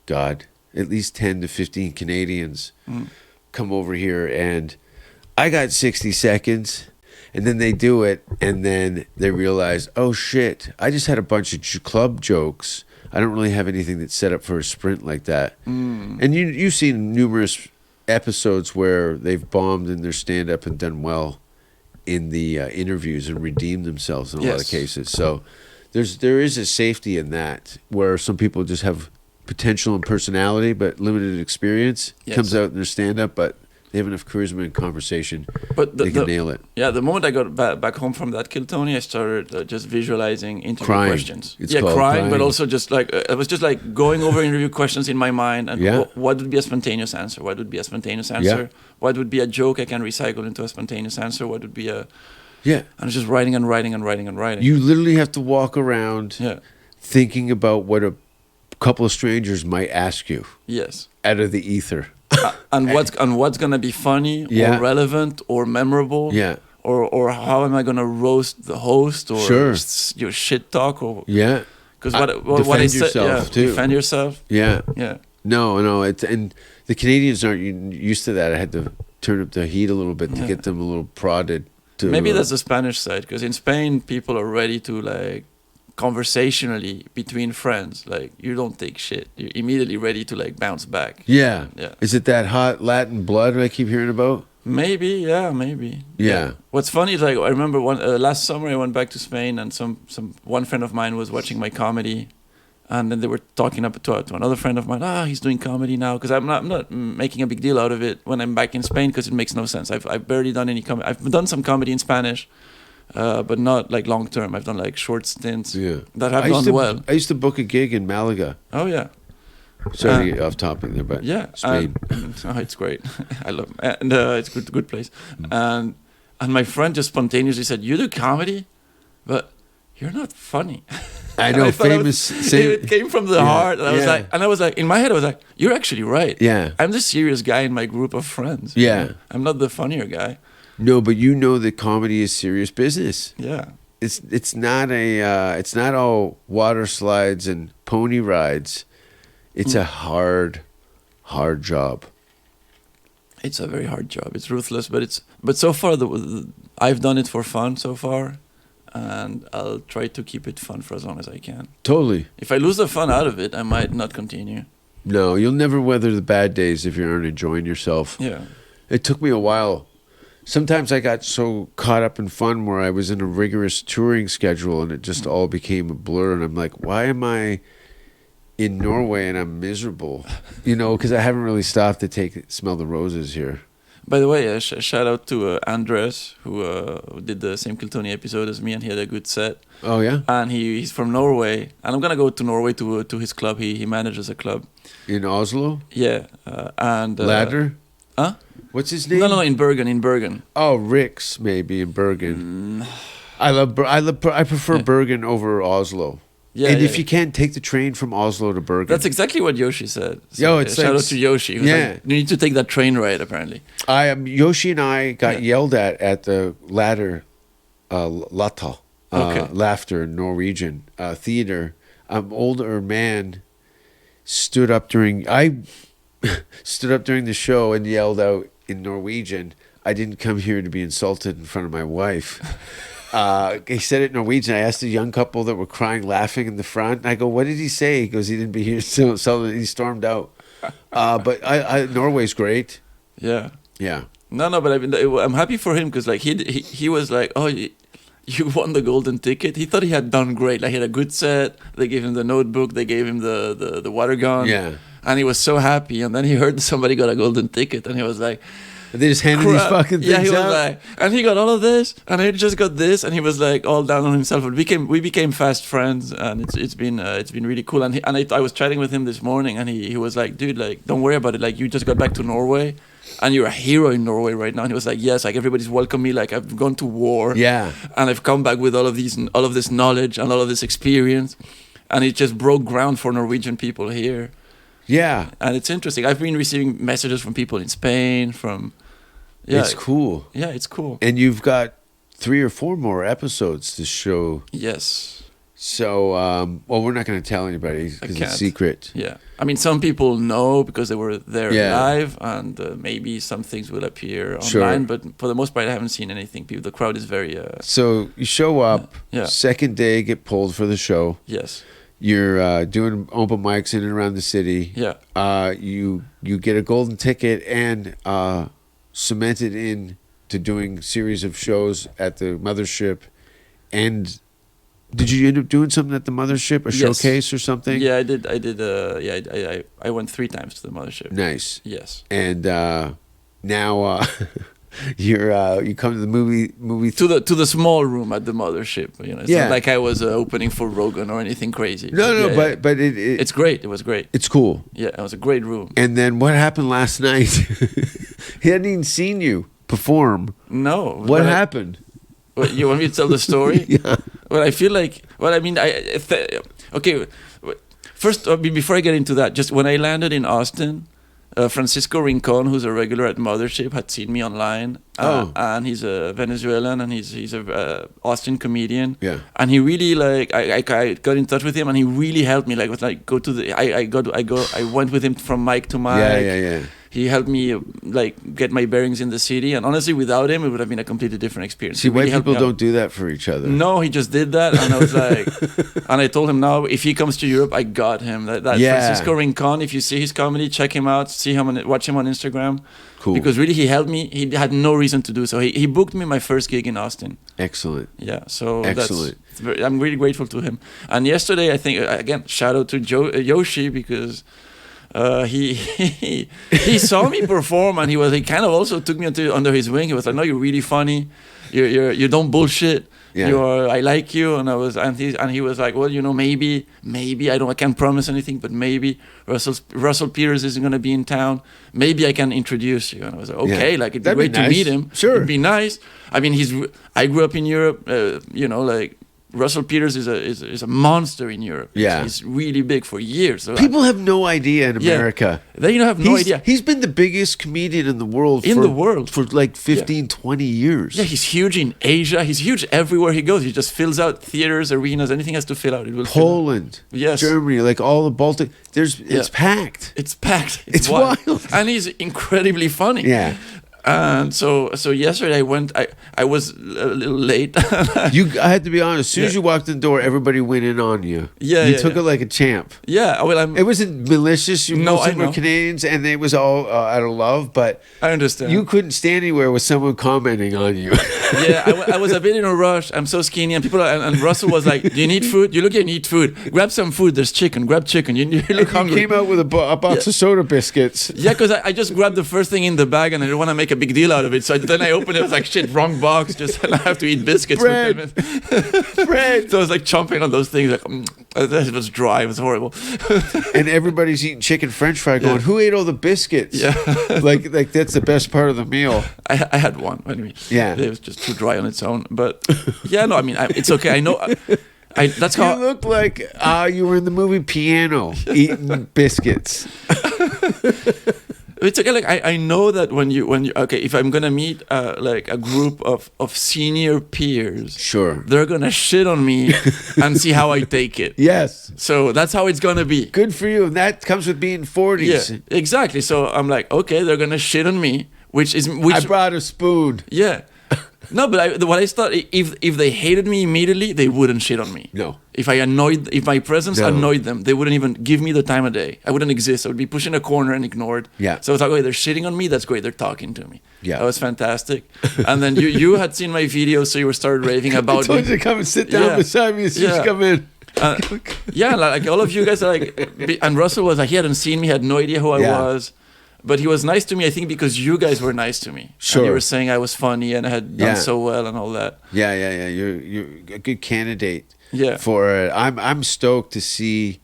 God, at least 10 to 15 Canadians come over here, and I got 60 seconds, and then they do it, and then they realize, oh shit, I just had a bunch of club jokes. I don't really have anything that's set up for a sprint like that. And you've seen numerous episodes where they've bombed in their stand-up and done well in the interviews and redeemed themselves in a lot of cases. So there is a safety in that where some people just have potential and personality but limited experience. Yes. Comes out in their stand up, but they have enough charisma and conversation. But they can nail it. Yeah, the moment I got back home from that Kill Tony, I started just visualizing interview Crying. questions. It's yeah, called crying, but crying. also just like I was just like going over interview questions in my mind and Yeah. what would be a spontaneous answer? What would be a spontaneous answer? Yeah. What would be a joke I can recycle into a spontaneous answer? What would be a Yeah. I was just writing and writing and writing and writing. You literally have to walk around Yeah. thinking about what a couple of strangers might ask you Yes. out of the ether. And what's gonna be funny Yeah. or relevant or memorable? Yeah. Or how am I gonna roast the host or Sure. your shit talk or Yeah. because what Defend I said, yourself, yeah, too. defend yourself. Yeah. Yeah. No. It's and the Canadians aren't used to that. I had to turn up the heat a little bit to get them a little prodded. To Maybe that's the Spanish side because in Spain people are ready to like conversationally between friends. Like you don't take shit. You're immediately ready to like bounce back. Yeah. Yeah. Is it that hot Latin blood I keep hearing about? Maybe, yeah, maybe. Yeah. What's funny is like I remember last summer I went back to Spain and one friend of mine was watching my comedy, and then they were talking up to another friend of mine. He's doing comedy now because I'm not making a big deal out of it when I'm back in Spain because it makes no sense. I've barely done any comedy. I've done some comedy in Spanish, but not like long term. I've done like short stints that have done well. I used to book a gig in Malaga. Oh yeah. Sorry to get off topic there, but Yeah, Spain. It's great. I love it. And it's good place. And my friend just spontaneously said, "You do comedy, but you're not funny." I know, I thought famous. it came from the Yeah, heart. And I was like, in my head, I was like, "You're actually right." Yeah. I'm the serious guy in my group of friends. Yeah. I'm not the funnier guy. No, but you know that comedy is serious business. Yeah. It's not all water slides and pony rides. It's a hard job. It's a very hard job. It's ruthless, but so far I've done it for fun so far, and I'll try to keep it fun for as long as I can. Totally. If I lose the fun out of it, I might not continue. No, you'll never weather the bad days if you aren't enjoying yourself. Yeah. It took me a while. Sometimes I got so caught up in fun where I was in a rigorous touring schedule and it just all became a blur. And I'm like, why am I in Norway and I'm miserable? You know, because I haven't really stopped to smell the roses here. By the way, shout out to Andres, who did the same Kiltony episode as me, and he had a good set. Oh, yeah? And he's from Norway, and I'm gonna go to Norway to his club. He manages a club. In Oslo? Yeah, and Ladder? Huh? What's his name? No, in Bergen. Oh, Rick's maybe in Bergen. I prefer Bergen over Oslo. Yeah, and yeah, if you can't take the train from Oslo to Bergen. That's exactly what Yoshi said. Yo, it's shout like- out to Yoshi. He was yeah. like, you need to take that train ride, apparently. Yoshi and I got yelled at the Ladder Latta, laughter in Norwegian theater. An older man stood up during the show and yelled out in Norwegian, "I didn't come here to be insulted in front of my wife." He said it in Norwegian. I asked a young couple that were crying, laughing in the front. And I go, "What did he say?" He goes, "He didn't be here." So he stormed out. But Norway's great. Yeah. Yeah. No, but I'm happy for him because like he was like, "Oh, you won the golden ticket." He thought he had done great. Like he had a good set. They gave him the notebook. They gave him the water gun. Yeah. And he was so happy. And then he heard somebody got a golden ticket, and he was like, They just handed these fucking things yeah, he was out. like, and he got all of this, and I just got this, and he was like all down on himself. But we became fast friends, and it's been really cool. And I was chatting with him this morning, and he was like, "Dude, like, don't worry about it. Like, you just got back to Norway, and you're a hero in Norway right now." And he was like, "Yes, like everybody's welcomed me. Like I've gone to war, Yeah. and I've come back with all of this knowledge and all of this experience, and it just broke ground for Norwegian people here." Yeah. And it's interesting. I've been receiving messages from people in Spain, It's cool. Yeah, it's cool. And you've got 3 or 4 more episodes to show. Yes. So, well, we're not going to tell anybody because it's secret. Yeah. I mean, some people know because they were there Yeah. live, and maybe some things will appear Sure. online, but for the most part, I haven't seen anything. The crowd is very... So you show up, Yeah. second day, get pulled for the show. Yes. You're doing open mics in and around the city. Yeah. You get a golden ticket and cemented in to doing series of shows at the mothership and Did you end up doing something at the mothership, a Yes. showcase or something? Yeah, I did. I went 3 times to the mothership. Nice. Yes. And now you come to the movie To the small room at the mothership. You know, it's Yeah. not like I was opening for Rogan or anything crazy. No, Yeah, but it's great. It was great. it's cool. Yeah, it was a great room. And then what happened last night? He hadn't even seen you perform. No. What but happened? What, you want me to tell the story? Yeah. Well, I feel like. Well, I mean, okay. First, before I get into that, just when I landed in Austin, Francisco Rincon, who's a regular at Mothership, had seen me online, and he's a Venezuelan, and he's a Austin comedian. Yeah. And he really I got in touch with him, and he really helped me. Like with go to the I went with him from mic to mic. Yeah. He helped me get my bearings in the city, and honestly, without him, it would have been a completely different experience. See, He really white helped people me out. don't do that for each other. No, he just did that, and I was like, and I told him now, if he comes to Europe, I got him. That Yeah. Francisco Rincon, if you see his comedy, check him out, watch him on Instagram. Cool. Because really, he helped me. He had no reason to do so. He booked me my first gig in Austin. Excellent. Yeah, so Excellent. I'm really grateful to him. And yesterday, I think again, shout out to Yoshi because. He saw me perform, and he kind of also took me under his wing. He was like, "No, you're really funny. You don't bullshit. Yeah. I like you." And he was like, "Well, maybe I can't promise anything, but maybe Russell Peters isn't gonna be in town. Maybe I can introduce you." And I was like, "Okay, Yeah. like it'd be That'd be great to nice. meet him. Sure. It'd be nice. I mean, I grew up in Europe. Russell Peters is a monster in Europe. Yeah. He's really big for years. So People have no idea in Yeah. America. They have no idea. He's been the biggest comedian in the world for like 15, 20 years. Yeah, he's huge in Asia. He's huge everywhere he goes. He just fills out theaters, arenas, anything has to fill out. It will fill out. Poland, Yes. Germany, like all the Baltic. It's packed. It's packed. It's wild. And he's incredibly funny. Yeah. And so yesterday I was a little late. I had to be honest. As soon as Yeah. you walked in the door, everybody went in on you. Yeah, you yeah, took yeah. it like a champ. Yeah, well, It wasn't malicious. You No, most I of them were know. Canadians, and it was all out of love. But I understand. you couldn't stand anywhere with someone commenting on you. Yeah, I was a bit in a rush. I'm so skinny, and and Russell was like, "Do you need food? You look like you need food. Grab some food. There's chicken. Grab chicken. You look You hungry." came out with a box of soda biscuits. Yeah, because I just grabbed the first thing in the bag, and I didn't want to make a big deal out of it. So then I opened it. I was like, "Shit, wrong box." Just I have to eat biscuits. Bread. For 10 minutes. Bread. So I was like chomping on those things. Like it was dry. It was horrible. And everybody's eating chicken French fry, going, "Who ate all the biscuits?" Yeah. like that's the best part of the meal. I had one. Anyway, Yeah. it was just too dry on its own. But yeah, no, I mean, it's okay. I know. That's You how. looked like you were in the movie Piano, eating biscuits. It's okay. Like I know that when you okay, if I'm gonna meet like a group of senior peers, Sure. they're gonna shit on me and see how I take it. Yes. So that's how it's gonna be. Good for you. And that comes with being 40s. Yeah, exactly. So I'm like, okay, they're gonna shit on me, which I brought a spoon. yeah. No, but what I thought, if they hated me immediately, they wouldn't shit on me. No. If my presence No. annoyed them, they wouldn't even give me the time of day. I wouldn't exist. I would be pushed in a corner and ignored. Yeah. So I thought, okay, they're shitting on me. That's great. They're talking to me. Yeah. That was fantastic. And then you had seen my video, so you started raving I about told me. you to come and sit down Yeah. beside me as soon as you Yeah. come in. Yeah, like all of you guys are like, and Russell was like, he hadn't seen me, had no idea who I Yeah. was. But he was nice to me, I think, because you guys were nice to me. Sure. And you were saying I was funny and I had done Yeah. so well and all that. Yeah. You're a good candidate. Yeah. For it. I'm stoked to see.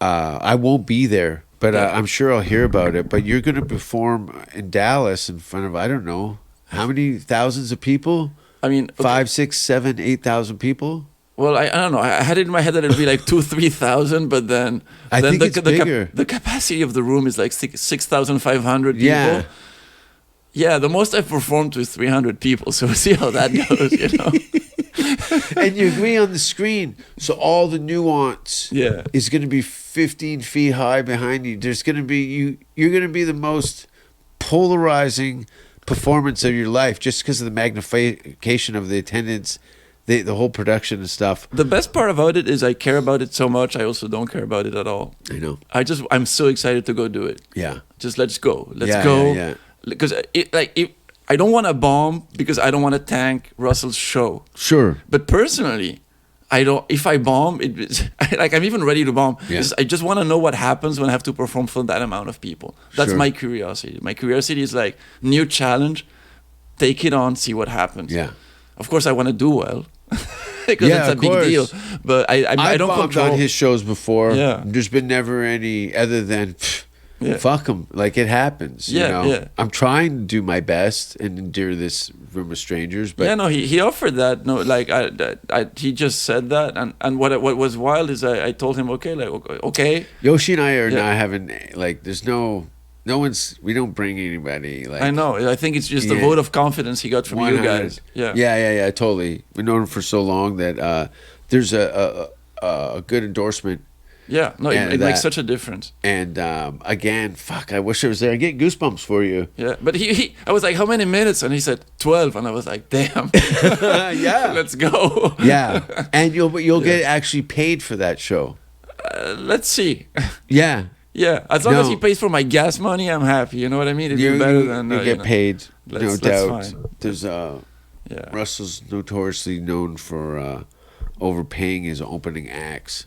I won't be there, but I'm sure I'll hear about it. But you're going to perform in Dallas in front of I don't know how many thousands of people. I mean, okay. 5, 6, 7, 8,000 people. Well, I don't know. I had it in my head that it'd be like 2,000-3,000, but then I think it's bigger. The capacity of the room is like 6,500 people. Yeah. Yeah, the most I've performed with 300 people. So we'll see how that goes. You know. And you agree on the screen, so all the nuance Yeah. is going to be 15 feet high behind you. There's going to be you're going to be the most polarizing performance of your life, just because of the magnification of the attendance, the whole production and stuff. The best part about it is I care about it so much. I also don't care about it at all. I know. I'm so excited to go do it. Yeah. Just let's go. Let's Yeah, go. yeah. Because I don't want to bomb because I don't want to tank Russell's show. Sure. But personally, I don't. If I bomb, like I'm even ready to bomb. Yeah. I just want to know what happens when I have to perform for that amount of people. That's Sure. my curiosity. My curiosity is like new challenge, take it on, see what happens. Yeah. Of course, I want to do well because Yeah, it's a of big course. deal. But I don't bombed control. on his shows before. Yeah. There's been never any other than Yeah. fuck him. Like it happens. Yeah, you know? yeah. I'm trying to do my best and endure this room of strangers. But Yeah, no, he offered that. No, like he just said that, and what was wild is I told him okay. Yoshi and I are Yeah. not having like. There's no one's. We don't bring anybody. Like I know. I think it's just the Yeah. vote of confidence he got from you 100. guys. Yeah. Yeah. Totally. We've known him for so long that there's a good endorsement. Yeah. No, Yeah, it makes that- such a difference. And again, fuck, I wish I was there. I get goosebumps for you. Yeah, but I was like, how many minutes? And he said 12, and I was like, damn. Yeah. Let's go. Yeah, and you'll get actually paid for that show. Let's see. Yeah, Yeah, as long as No. he pays for my gas money, I'm happy. You know what I mean? It'd be better than you get paid, no Let's doubt. fine. There's Yeah. Russell's notoriously known for overpaying his opening acts.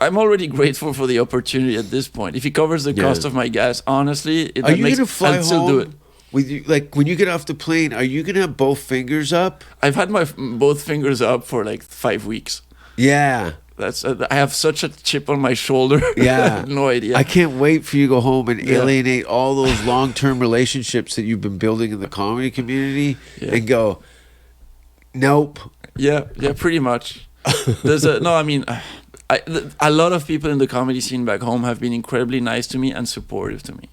I'm already grateful for the opportunity at this point. If he covers the Yeah. cost of my gas, honestly, Are you gonna fly I'd still do it. home? With you, like when you get off the plane, are you gonna have both fingers up? I've had my both fingers up for like 5 weeks. Yeah, That's I have such a chip on my shoulder. yeah. No idea. I can't wait for you to go home and Yeah. alienate all those long-term relationships that you've been building in the comedy community, Yeah. and go, nope. Yeah, pretty much. There's a lot of people in the comedy scene back home have been incredibly nice to me and supportive to me.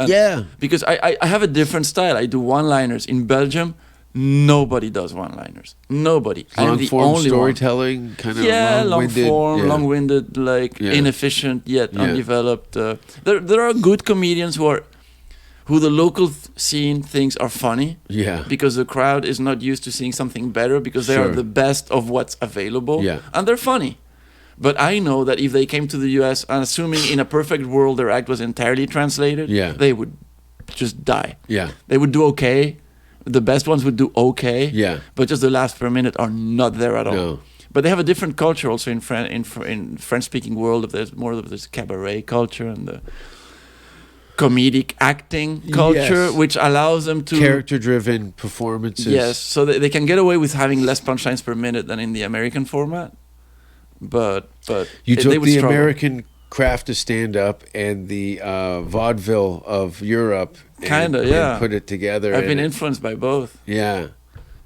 Yeah. Because I have a different style. I do one-liners. In Belgium, nobody does one-liners. Nobody. I'm Long the form only one. storytelling, kind of Yeah, long long-winded. form, yeah. long-winded, like Yeah. inefficient yet Yeah. undeveloped. There are good comedians who the local scene thinks are funny. Yeah. Because the crowd is not used to seeing something better because they are Sure. the best of what's available. Yeah. And they're funny. But I know that if they came to the US and assuming in a perfect world their act was entirely translated, Yeah. they would just die. Yeah. They would do okay. The best ones would do okay. Yeah. But just the last per minute are not there at all. No. But they have a different culture also in French-speaking world. There's more of this cabaret culture and the comedic acting culture, Yes. which allows them to Character-driven performances. Yes, so they can get away with having less punchlines per minute than in the American format. But You they took would the struggle. American craft of stand-up and the vaudeville of Europe, Kinda, and yeah. put it together. I've and been it- influenced by both. Yeah.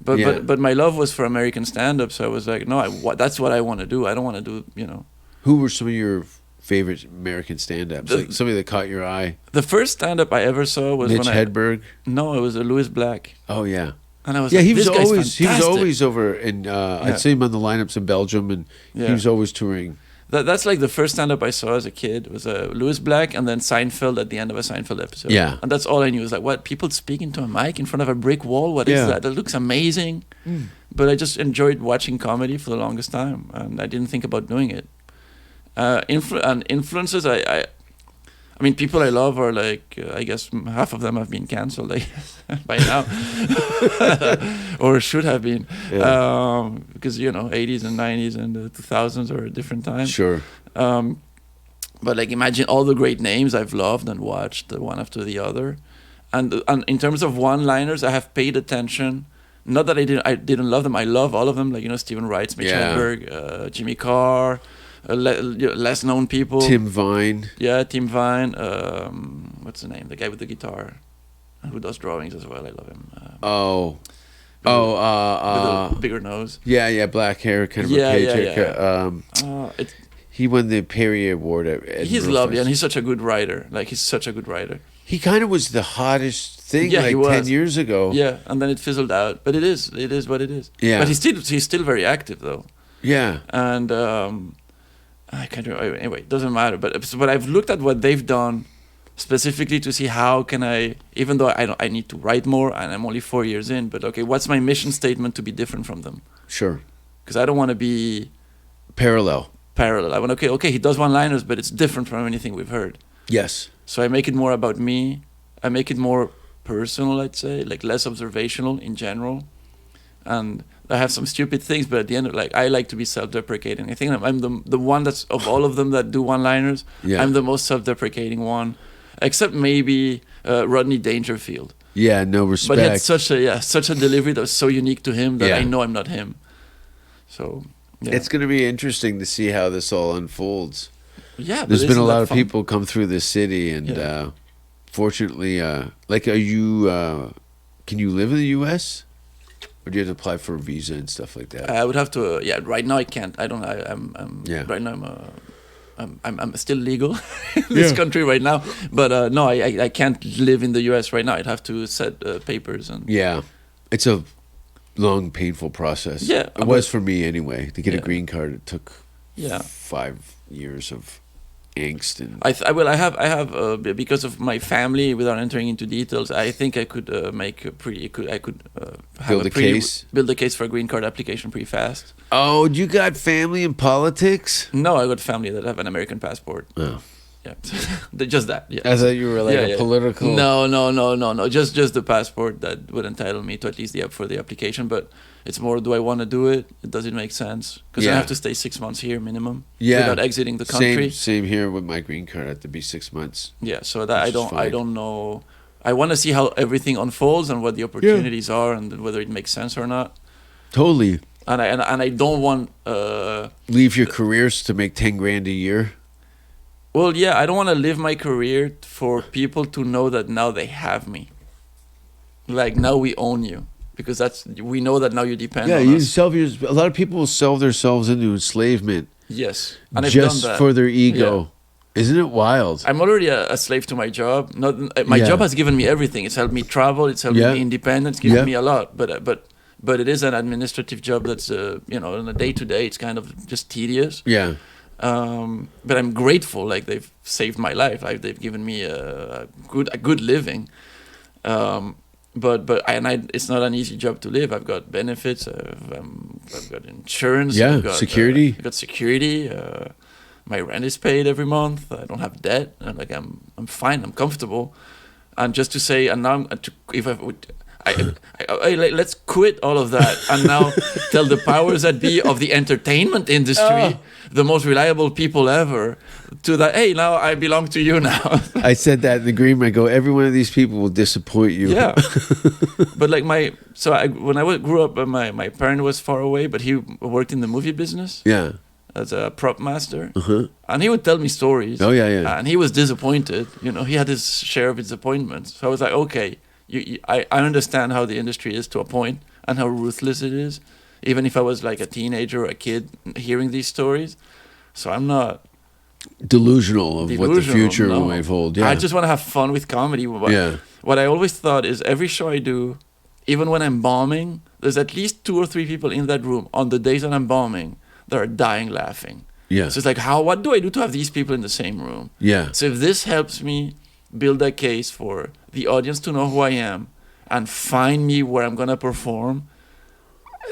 But Yeah. but my love was for American stand-up, so I was like, no, that's what I want to do. I don't want to do, Who were some of your favorite American stand-ups? The- Like somebody that caught your eye? The first stand-up I ever saw was Mitch when Hedberg. No, it was a Louis Black. Oh yeah. And I was Yeah, like, he was this guy's always fantastic. over in. Yeah. I'd see him on the lineups in Belgium, and Yeah. he was always touring. That's like the first stand-up I saw as a kid was Louis Black and then Seinfeld at the end of a Seinfeld episode. Yeah. And that's all I knew. It was like, what, people speak into a mic in front of a brick wall? What is Yeah. that? That looks amazing. But I just enjoyed watching comedy for the longest time, and I didn't think about doing it. Influences, I mean, people I love are like, I guess half of them have been cancelled, I guess, by now. Or should have been. Yeah. Because, 80s and 90s and the 2000s are a different time. Sure. But like, imagine all the great names I've loved and watched, one after the other. And in terms of one-liners, I have paid attention. Not that I didn't love them. I love all of them. Like, Stephen Wright, Mitch Yeah. Hedberg, Jimmy Carr, less known people. Tim Vine. Yeah, Tim Vine. What's the name? The guy with the guitar, who does drawings as well. I love him. With a bigger nose. Yeah, black hair, kind of Yeah, a yeah, paycheck. It's He won the Perrier Award at Edinburgh he's lovely, Fest. and he's such a good writer. Like, he's such a good writer. He kind of was the hottest thing Yeah, he like 10 was. years ago. Yeah, and then it fizzled out. But it is what it is. Yeah. But he's still very active though. Yeah. And I can't remember. Anyway, it doesn't matter. But I've looked at what they've done specifically to see how can I, even though I need to write more and I'm only 4 years in, but okay, what's my mission statement to be different from them? Sure. Because I don't want to be Parallel. parallel. I want okay, he does one-liners, but it's different from anything we've heard. Yes. So I make it more about me. I make it more personal, I'd say, like less observational in general. And I have some stupid things, but at the end, like I like to be self-deprecating. I think I'm the one that's of all of them that do one-liners. Yeah. I'm the most self-deprecating one, except maybe Rodney Dangerfield. Yeah, no respect. But he had such a delivery that was so unique to him that Yeah. I know I'm not him. So yeah. It's going to be interesting to see how this all unfolds. Yeah, but There's been a isn't lot that of fun? people come through this city, and Yeah. fortunately, like, are you? Can you live in the U.S. or do you have to apply for a visa and stuff like that? I would have to. Right now I can't. I don't. I'm. Yeah. Right now I'm still legal in this country right now, but no, I can't live in the U.S. right now. I'd have to set papers and. Yeah, it's a long, painful process. Yeah, it was for me anyway. To get a Yeah. green card, it took Yeah. 5 years of angst and. I have because of my family. Without entering into details, I think I could make a pretty. I could have Build a case? Build a case for a green card application pretty fast. Oh, you got family in politics? No, I got family that have an American passport. Oh, Yeah, just that. Yeah. I thought you were like a political. No. Just the passport that would entitle me to at least for the application. But it's more, do I want to do it? Does it make sense? Because I Yeah. have to stay 6 months here minimum. Yeah. Without exiting the country. Same here with my green card. I have to be 6 months. Yeah. So that Which is I fine. don't know. I want to see how everything unfolds and what the opportunities are and whether it makes sense or not. Totally. And I don't want. Leave your careers to make 10 grand a year. Well, yeah, I don't want to live my career for people to know that now they have me. Like, now we own you. Because we know that now you depend Yeah, on you us. a lot of people will sell themselves into enslavement Yes. And I've just done that. for their ego. Isn't it wild? I'm already a slave to my job. My Yeah. job has given me everything. It's helped me travel. It's helped Yeah. me be independent. It's given Yeah. me a lot. But it is an administrative job that's, on a day-to-day, it's kind of just tedious. Yeah. But I'm grateful. Like, they've saved my life. Like, they've given me a good living. It's not an easy job to live. I've got benefits. I've got insurance. Yeah, I've got, security. I've got security. My rent is paid every month. I don't have debt. And I'm fine. I'm comfortable. And just to say, and now if I would. Let's quit all of that and now tell the powers that be of the entertainment industry, the most reliable people ever, to that, hey, now I belong to you now. I said that in the agreement. I go, every one of these people will disappoint you. Yeah. But like when I grew up, my parent was far away, but he worked in the movie business Yeah. as a prop master. Uh-huh. And he would tell me stories. Oh, yeah. And he was disappointed. He had his share of disappointments. So I was like, okay, I understand how the industry is to a point and how ruthless it is, even if I was like a teenager or a kid hearing these stories. So I'm not Delusional of what the future no. might hold. Yeah. I just want to have fun with comedy. What I always thought is every show I do, even when I'm bombing, there's at least 2 or 3 people in that room on the days that I'm bombing that are dying laughing. Yeah. So it's like, what do I do to have these people in the same room? Yeah. So if this helps me build a case for the audience to know who I am and find me where I'm going to perform,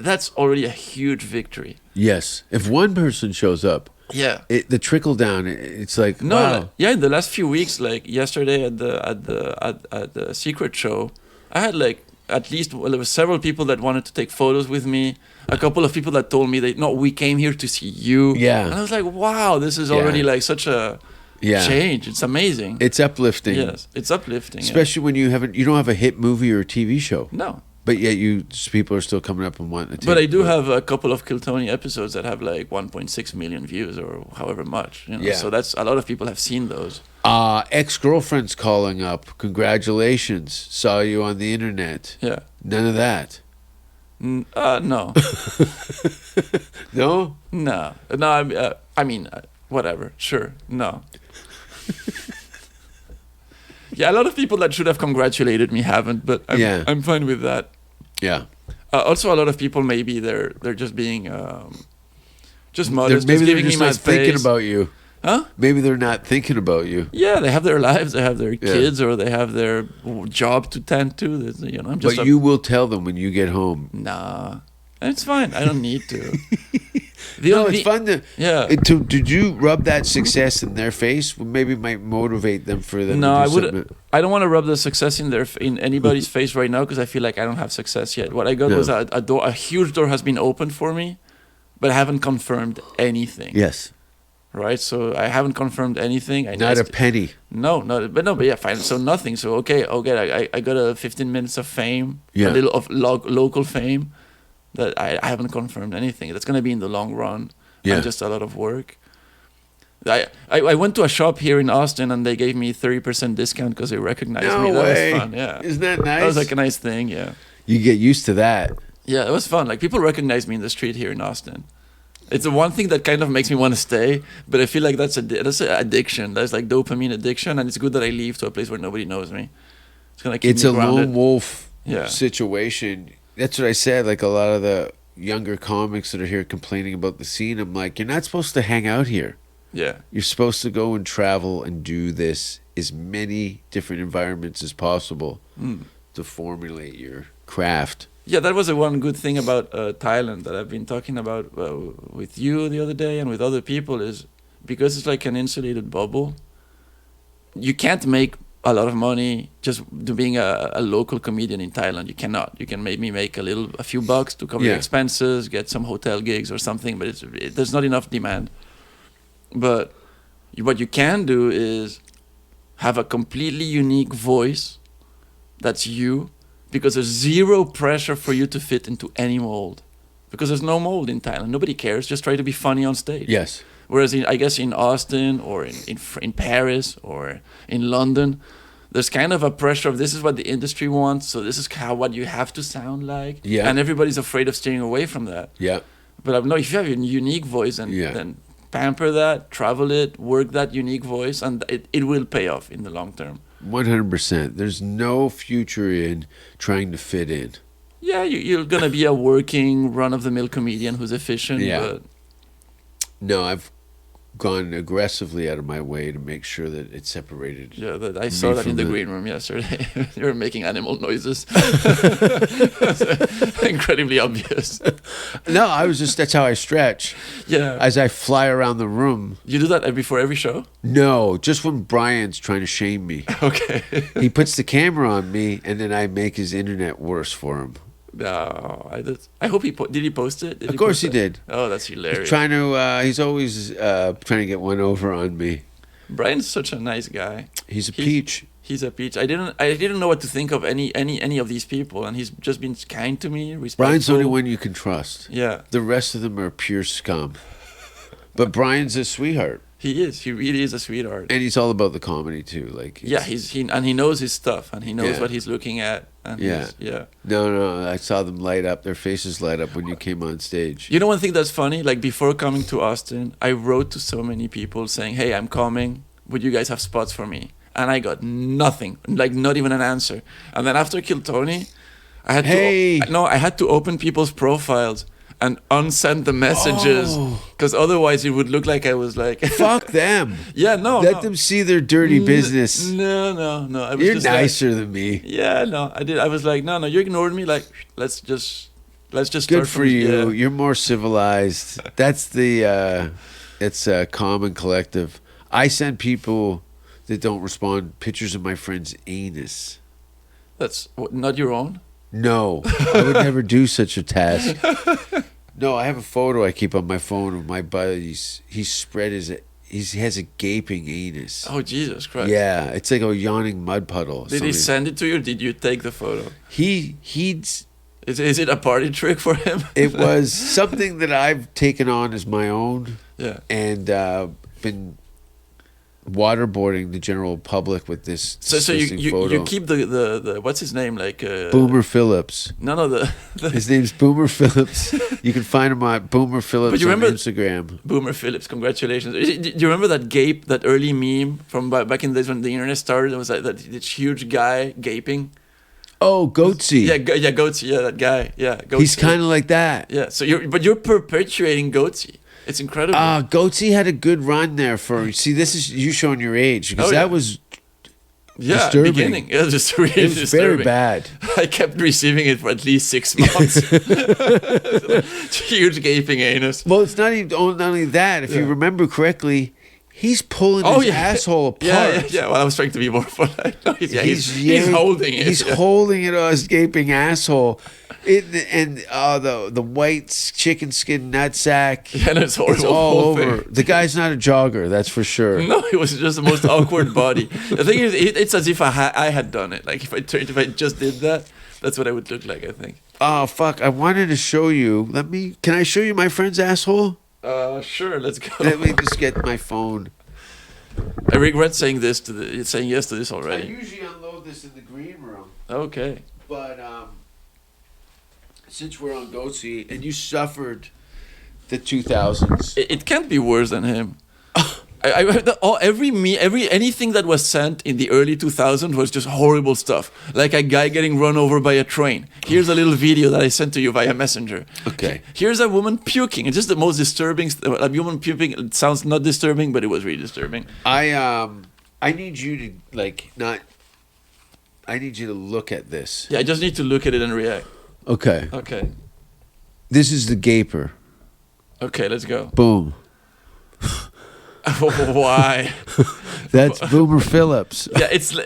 that's already a huge victory. Yes. If one person shows up, Yeah. the trickle down, it's like, wow. In the last few weeks, like yesterday at the Secret Show, I had like there were several people that wanted to take photos with me. A couple of people that told me we came here to see you. Yeah. And I was like, wow, this is already like such a change. It's amazing. It's uplifting. Yes, it's uplifting. Especially when you don't have a hit movie or a TV show. No. But yet people are still coming up and wanting to take. But I do have a couple of Kiltony episodes that have like 1.6 million views or however much. Yeah. So that's a lot of people have seen those. Ex-girlfriend's calling up. Congratulations. Saw you on the internet. Yeah. None of that. No. No? No. I mean, whatever. Sure. No. Yeah, a lot of people that should have congratulated me haven't, but I'm fine with that. Yeah. Also, a lot of people maybe they're just being just modest, Maybe just they're giving just me my not thinking space. about you. Huh? Maybe they're not thinking about you. Yeah, they have their lives, they have their kids, or they have their job to tend to. I'm just. But you will tell them when you get home. Nah, it's fine. I don't need to. No, it's fun to. Yeah. Did you rub that success in their face? Well, maybe it might motivate them for them. No, to I do would. something. I don't want to rub the success in anybody's face right now because I feel like I don't have success yet. What I got was a door. A huge door has been opened for me, but I haven't confirmed anything. Yes. Right. So I haven't confirmed anything. Not a penny. But yeah, fine. So nothing. So okay. I got a 15 minutes of fame. Yeah. A little of local fame. That I haven't confirmed anything. That's gonna be in the long run. Yeah. And just a lot of work. I went to a shop here in Austin and they gave me 30% discount because they recognized me. No That way. was fun. Yeah. Isn't that nice? That was like a nice thing. Yeah. You get used to that. Yeah, it was fun. Like people recognize me in the street here in Austin. It's the one thing that kind of makes me want to stay, but I feel like that's an addiction. That's like dopamine addiction, and it's good that I leave to a place where nobody knows me. It's gonna keep It's me a grounded. lone wolf Yeah. situation. That's what I said. Like a lot of the younger comics that are here complaining about the scene, I'm like, you're not supposed to hang out here. Yeah. You're supposed to go and travel and do this as many different environments as possible to formulate your craft. Yeah, that was the one good thing about Thailand that I've been talking about with you the other day and with other people is because it's like an insulated bubble. You can't make a lot of money just being a local comedian in Thailand. You cannot. You can maybe make a few bucks to cover your expenses, get some hotel gigs or something, but there's not enough demand. But what you can do is have a completely unique voice that's you, because there's zero pressure for you to fit into any mold. Because there's no mold in Thailand. Nobody cares. Just try to be funny on stage. Yes. Whereas I guess in Austin or in Paris or in London, there's kind of a pressure of this is what the industry wants, so this is what you have to sound like. Yeah. And everybody's afraid of staying away from that. Yeah. But I know if you have a unique voice and then pamper that, travel it, work that unique voice, and it will pay off in the long term. 100%. There's no future in trying to fit in. Yeah, you're going to be a working, run-of-the-mill comedian who's efficient. Yeah. But No, I've gone aggressively out of my way to make sure that it's separated. yeah, I saw that in the green room yesterday. You were making animal noises. Incredibly obvious. No, that's how I stretch. Yeah. As I fly around the room. You do that before every show? No, just when Brian's trying to shame me. Okay. He puts the camera on me, and then I make his internet worse for him. No, I hope did he post it? Of course he did. Oh, that's hilarious. He's always trying to get one over on me. Brian's such a nice guy. He's a peach. He's a peach. I didn't know what to think of any of these people, and he's just been kind to me, respectful. Brian's the only one you can trust. Yeah. The rest of them are pure scum. But Brian's a sweetheart. He is. He really is a sweetheart. And he's all about the comedy too. He knows his stuff, and he knows what he's looking at. And No, I saw them light up. Their faces light up when you came on stage. You know one thing that's funny? Like before coming to Austin, I wrote to so many people saying, "Hey, I'm coming. Would you guys have spots for me?" And I got nothing, like not even an answer. And then after Kill Tony, I had to open people's profiles and unsend the messages because otherwise it would look like I was like fuck them. Yeah, no. Let them see their dirty business. No. I was You're just nicer than me. Yeah, no, I did. I was like, no, you ignored me. Like, let's just start Good for you. Yeah. You're more civilized. That's it's a common collective. I send people that don't respond pictures of my friend's anus. That's not your own? No, I would never do such a task. No, I have a photo I keep on my phone of my buddy. He has a gaping anus. Oh, Jesus Christ. Yeah, it's like a yawning mud puddle. Did he send it to you or did you take the photo? Is it a party trick for him? It was something that I've taken on as my own. Yeah. And been waterboarding the general public with this so photo. you keep the what's his name, like Boomer Phillips. No, his name's Boomer Phillips. You can find him on Boomer Phillips on Instagram. Boomer Phillips, congratulations. Do you remember that early meme from back in the days when the internet started? It was like that huge guy gaping. Oh, Goatsy. Yeah, Goatsy. Yeah, that guy. Yeah, Goatsy. He's kind of like that. Yeah. So you're perpetuating Goatsy. It's incredible. Goatsy had a good run there for. See, this is you showing your age because that was Yeah, disturbing. beginning. It was just really It was disturbing. very bad. I kept receiving it for at least 6 months. Huge gaping anus. Well, it's not even not only that. If you remember correctly, he's pulling his asshole apart. Yeah. Well, I was trying to be more polite. No, he's holding it. He's holding it on his gaping asshole. The white chicken skin nutsack. Yeah, no, it's horrible. It's all whole over. thing. The guy's not a jogger, that's for sure. No, it was just the most awkward body. The thing is, it's as if I had done it. Like if I just did that, that's what I would look like. I think. Oh fuck! I wanted to show you. Can I show you my friend's asshole? Sure. Let's go. Let me just get my phone. I regret saying yes to this I already. usually unload this in the green room, Okay. but since we're on Goatsy and you suffered the 2000s, It can't be worse than him. Anything that was sent in the early 2000s was just horrible stuff. Like a guy getting run over by a train. Here's a little video that I sent to you via Messenger. Okay. Here's a woman puking. It's just the most disturbing. A woman puking. It sounds not disturbing, but it was really disturbing. I need you to I need you to look at this. Yeah, I just need to look at it and react. Okay. Okay. This is the gaper. Okay, let's go. Boom. Why? That's Boomer Phillips. Yeah, it's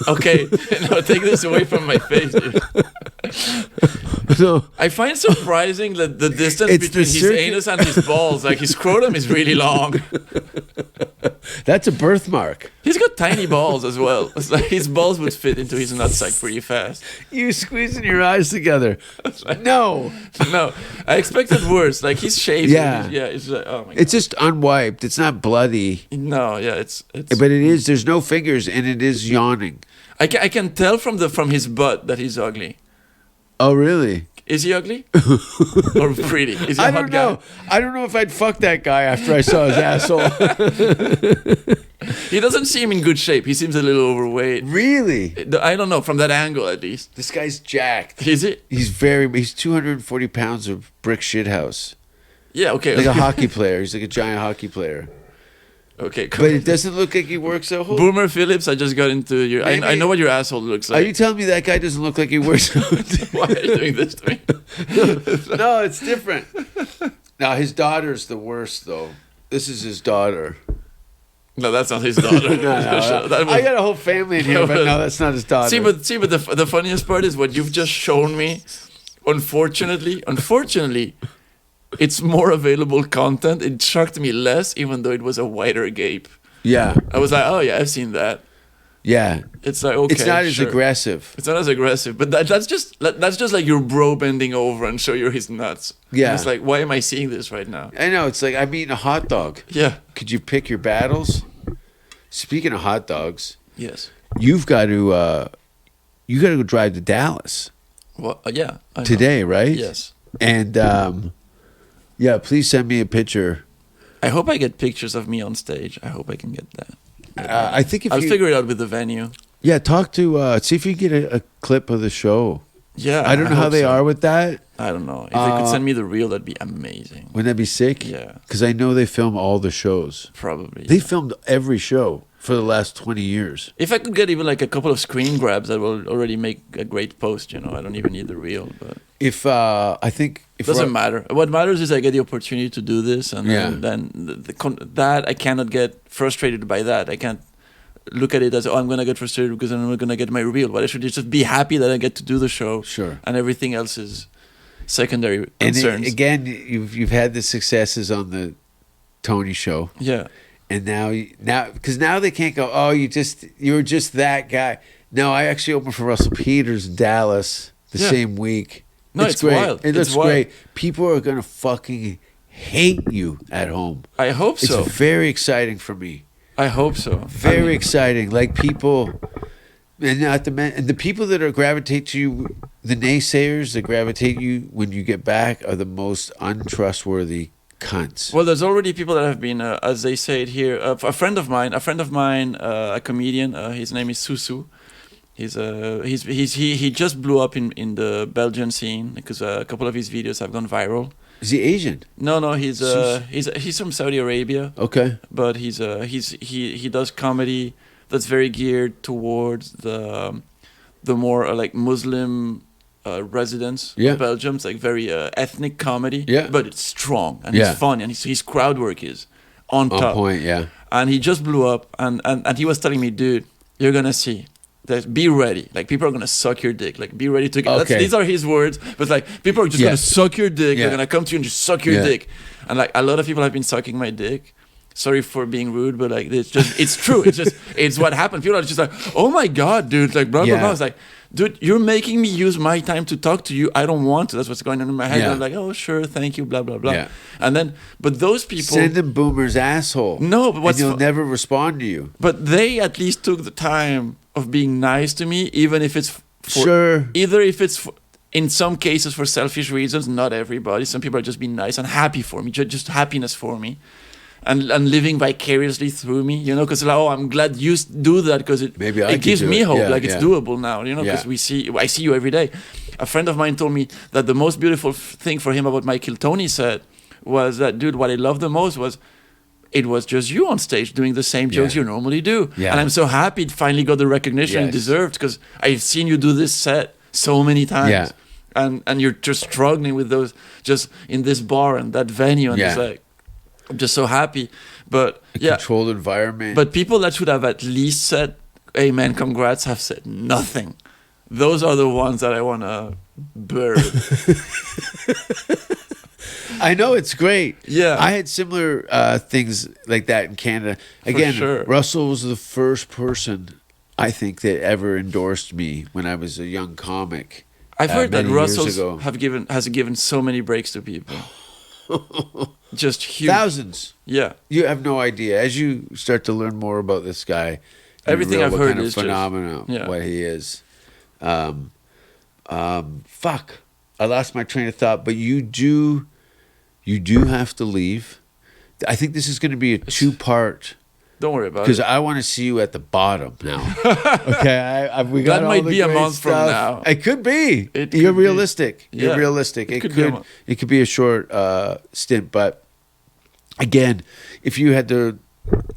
okay. No, take this away from my face, dude. So I find surprising that the distance It's between the his circuit- anus and his balls, like his scrotum is really long. that's a birthmark. He's got tiny balls as well. It's like his balls would fit into his nutsack pretty fast. You squeezing your eyes together. No. No, I expected worse. Like he's shaved. Yeah. Yeah. It's like, oh my god. It's just unwiped. It's not bloody. No, yeah, it's. But it is. There's no fingers, and it is yawning. I can tell from his butt that he's ugly. Oh, really? Is he ugly or pretty? Is he a I hot don't know. I don't know if I'd fuck that guy after I saw his asshole. guy? He doesn't seem in good shape. He seems a little overweight. Really? I don't know, from that angle at least. This guy's jacked. Is it? He's 240 pounds of brick shithouse. Yeah. Okay. Like a hockey player. He's like a giant hockey player. Okay. But it doesn't look like he works out. Boomer Phillips, I just got into your. I Maybe- know what your asshole looks Are like. you telling me that guy doesn't look like he works out? Why are you doing this to me? No, it's different. Now, his daughter's the worst, though. This is his daughter. No, that's not his daughter. That was- I got a whole family in here, but no, that's not his daughter. see, but the funniest part is what you've just shown me. Unfortunately, it's more available content. It shocked me less, even though it was a wider gape. Yeah, I was like, oh yeah, I've seen that. yeah. It's like okay, It's not as sure. aggressive. It's not as aggressive, but that's just like your bro bending over and show you his nuts. Yeah. And it's like, why am I seeing this right now? I know. It's like I'm eating a hot dog. Yeah. Could you pick your battles? Speaking of hot dogs, Yes. you've got to go drive to Dallas Well, yeah. I know. today, right? Yes. And yeah, please send me a picture. I hope I get pictures of me on stage. I hope I can get that. I think if I'll you figure it out with the venue. talk to see if you can get a clip of the show. Yeah. I don't know how hope they so. are with that. I don't know. If they could send me the reel, that'd be amazing. Wouldn't that be sick? Yeah. Because I know they film all the shows. Probably. They filmed every show for the last 20 years. If I could get even like a couple of screen grabs, that will already make a great post. You know, I don't even need the reel, but If I think if doesn't matter. What matters is I get the opportunity to do this, and Yeah. then that I cannot get frustrated by that. I can't look at it as, oh, I'm gonna get frustrated because I'm not gonna get my reel. But I should just be happy that I get to do the show. Sure. And everything else is secondary And concerns. again, you've had the successes on the Tony show, Yeah. and now because now they can't go. Oh, you were just that guy. No, I actually opened for Russell Peters in Dallas the Yeah. same week. No, it's great. wild. It It's looks wild. great. People are gonna fucking hate you at home. I hope It's so. very exciting for me. I hope so. Very exciting. Like people, and not the men, and the people that are gravitate to you, the naysayers that gravitate you when you get back are the most untrustworthy cunts. Well, there's already people that have been, as they say it here. A friend of mine, a comedian. His name is Susu. He just blew up in the Belgian scene because a couple of his videos have gone viral. Is he Asian? No, he's from Saudi Arabia, Okay. but he does comedy that's very geared towards the more like Muslim residents Yeah. of Belgium. It's like very ethnic comedy, Yeah. but it's strong and Yeah. it's funny, and his crowd work is on On top. point, yeah. And he just blew up, and he was telling me, dude, you're gonna see. Be ready. Like, people are gonna suck your dick. Like, be ready to get. Okay. These are his words, but like, people are just Yeah. gonna suck your dick. Yeah. They're gonna come to you and just suck your Yeah. dick. And like, a lot of people have been sucking my dick. Sorry for being rude, but like, it's true. It's what happened. People are just like, oh my god, dude, like blah blah Yeah. blah. It's like, dude, you're making me use my time to talk to you. I don't want to. That's what's going on in my head. Yeah. I'm like, oh sure, thank you, blah blah blah. Yeah. And then, but those people, Send him Boomer's asshole. No, but what's and he'll fu- never respond to you. but they at least took the time of being nice to me, even if it's for, Sure. either if it's for, in some cases for selfish reasons. Not everybody. Some people are just being nice and happy for me, just happiness for me, and living vicariously through me. You know, because like, oh, I'm glad you do that, because Maybe I it could gives do me it. hope. Yeah, Like, it's yeah. doable now. You know, because Yeah. I see you every day. A friend of mine told me that the most beautiful thing for him about my Kill Tony set was that, dude, what I loved the most was, it was just you on stage doing the same jokes Yeah. you normally do. Yeah. And I'm so happy it finally got the recognition it Yes. deserved, because I've seen you do this set so many times. Yeah. And you're just struggling with those, just in this bar and that venue. And it's Yeah. like, I'm just so happy. But yeah, Controlled environment. but people that should have at least said, hey man, congrats, have said nothing. Those are the ones that I want to bury. I know it's great. Yeah. I had similar things like that in Canada. Again, sure. Russell was the first person, I think, that ever endorsed me when I was a young comic. I've heard that many years Russell's ago. has given so many breaks to people. Just huge. Thousands. Yeah. You have no idea. As you start to learn more about this guy, you Everything realize I've what heard kind of is just- phenomenon yeah. what he is. Fuck. I lost my train of thought, but you do have to leave. I think this is going to be a 2-part, Don't worry about because it. I want to see you at the bottom now. Okay, we got That all might the be a great month from stuff. now. It could be. It You're could be. realistic. You're Yeah. realistic. It It could be a month. It could be a short stint, but again, if you had to,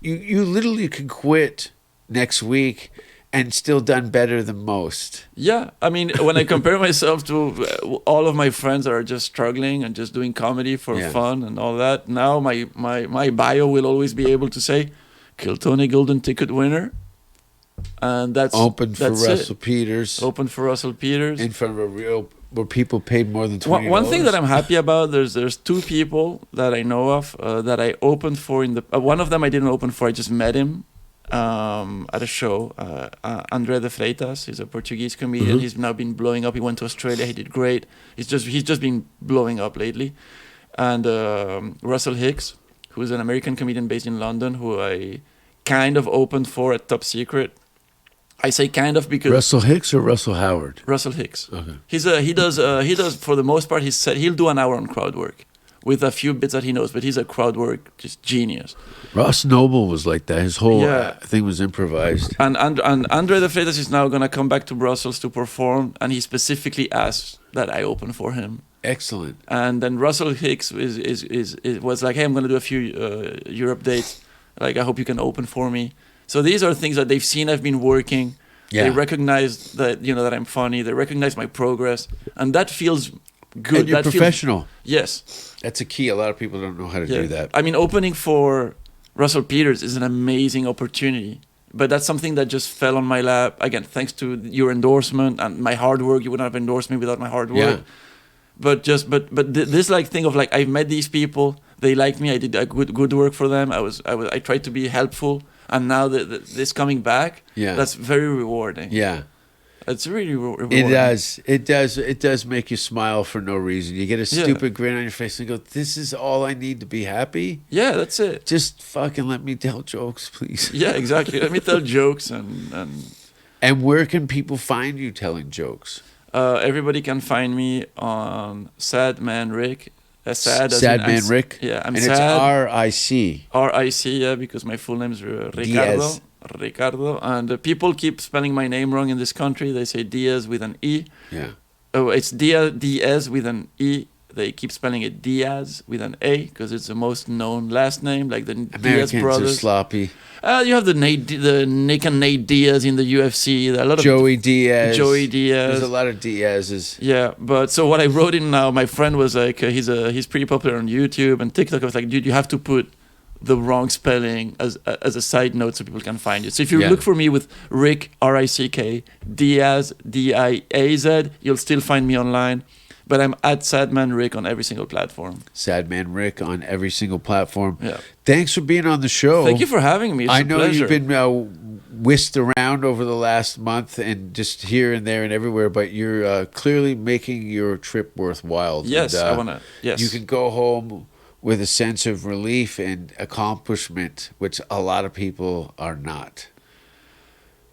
you literally could quit next week and still done better than most. Yeah, I mean, when I compare myself to all of my friends that are just struggling and just doing comedy for Yeah. fun and all that, now my bio will always be able to say, Kill Tony Golden Ticket winner, and that's Open for that's Russell it. Peters Open for Russell Peters. in front of a real where people paid more than $20. One thing that I'm happy about, there's 2 people that I know of that I opened for in the. One of them I didn't open for. I just met him at a show. André de Freitas, he's a Portuguese comedian. He's now been blowing up. He went to Australia. He did great. He's just been blowing up lately. And Russell Hicks, who's an American comedian based in London, who I kind of opened for at Top Secret. I say kind of because Russell Hicks or Russell Howard? Russell Hicks. Okay. He does for the most part. He'll do an hour on crowd work with a few bits that he knows, but he's a crowd work just genius. Ross Noble was like that. His whole Yeah. thing was improvised. And Andre de Freitas is now gonna come back to Brussels to perform, and he specifically asked that I open for him. Excellent. And then Russell Hicks was like, hey, I'm gonna do a few Europe dates. Like, I hope you can open for me. So these are things that they've seen I've been working. Yeah. They recognize that that I'm funny. They recognize my progress, and that feels good. And you're that professional. Yes. That's a key. A lot of people don't know how to Yeah. do that. I mean, opening for Russell Peters is an amazing opportunity, but that's something that just fell on my lap. Again, thanks to your endorsement and my hard work. You wouldn't have endorsed me without my hard work. Yeah. But this like thing of like, I've met these people. They liked me. I did a good work for them. I tried to be helpful, and now this coming back. Yeah. That's very rewarding. Yeah. It's really rewarding. It does make you smile for no reason. You get a Yeah. stupid grin on your face and go, "This is all I need to be happy. Yeah, that's it. Just fucking let me tell jokes, please." Yeah, exactly. Let me tell jokes and. And where can people find you telling jokes? Everybody can find me on Sad Man Rick. Sad as Sad in- Man Rick. Yeah, I'm and sad. it's RIC. RIC, yeah, because my full name is Ricardo. Diez. Ricardo. And people keep spelling my name wrong in this country. They say Diaz with an E. Yeah. Oh, it's Diaz with an E. they keep spelling it Diaz with an A because it's the most known last name, like the Diaz Americans are brothers. sloppy. You have the Nick and Nate Diaz in the UFC. There are a lot of Joey Diaz. Diaz. There's a lot of Diaz's. Yeah, but so what I wrote in now, my friend was like, he's pretty popular on YouTube and TikTok. I was like, dude, you have to put the wrong spelling as a side note so people can find it. So if you look for me with Rick, R-I-C-K, Diaz, D-I-A-Z, you'll still find me online. But I'm at Sadman Rick on every single platform. Sadman Rick on every single platform. Yeah. Thanks for being on the show. Thank you for having me. It's I a know pleasure. you've been whisked around over the last month and just here and there and everywhere, but you're clearly making your trip worthwhile. Yes, and, I want to. Yes. You can go home with a sense of relief and accomplishment, which a lot of people are not.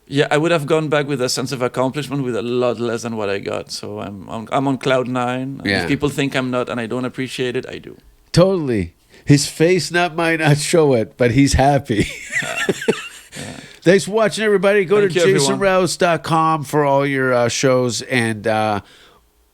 Yeah, I would have gone back with a sense of accomplishment with a lot less than what I got. So I'm on cloud 9. Yeah. If people think I'm not and I don't appreciate it, I do. Totally. His face might not show it, but he's happy. Thanks for watching, everybody. Go Thank to you, everyone. jasonrouse.com for all your shows. And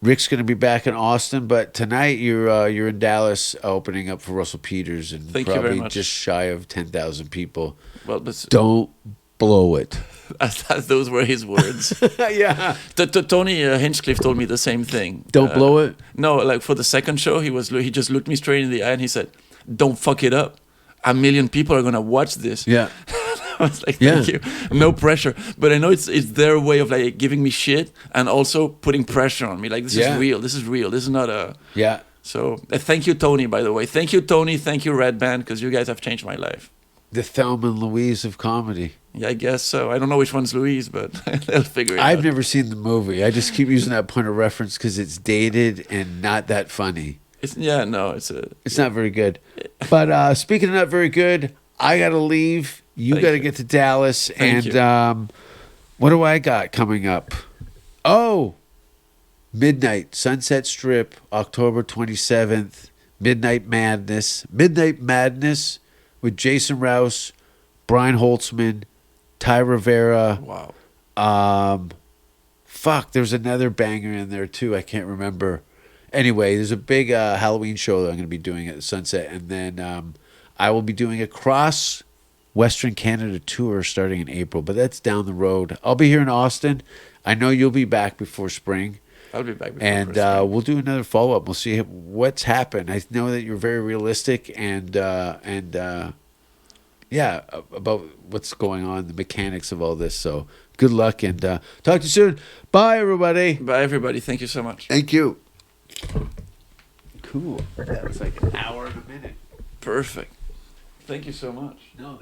Rick's going to be back in Austin, but tonight you're in Dallas opening up for Russell Peters and Thank you very probably much. just shy of 10,000 people. Well, but Don't blow it. as those were his words. Yeah. Tony Hinchcliffe told me the same thing. Don't blow it? No, like for the second show, he just looked me straight in the eye and he said, "Don't fuck it up. 1 million people are gonna watch this." Yeah. I was like, "Thank you, no pressure." But I know it's their way of like giving me shit and also putting pressure on me. Like this is real. This is real. This is not a. Yeah. So thank you, Tony. By the way, thank you, Tony. Thank you, Red Band, because you guys have changed my life. The Thelma and Louise of comedy. Yeah, I guess so. I don't know which one's Louise, but they'll figure it out. I've never seen the movie. I just keep using that point of reference because it's dated and not that funny. It's not very good. But speaking of not very good, I got to leave. You got to get to Dallas. Thank And what do I got coming up? Oh, Midnight, Sunset Strip, October 27th. Midnight Madness. Midnight Madness with Jason Rouse, Brian Holtzman, Ty Rivera. Wow. There's another banger in there too. I can't remember. Anyway, there's a big Halloween show that I'm going to be doing at the Sunset. And then I will be doing a cross Western Canada tour starting in April. But that's down the road. I'll be here in Austin. I know you'll be back before spring. I'll be back before And we'll do another follow-up. We'll see what's happened. I know that you're very realistic and about what's going on, the mechanics of all this. So good luck and talk to you soon. Bye, everybody. Bye, everybody. Thank you so much. Thank you. Cool. That was like an hour and a minute. Perfect. Thank you so much. No,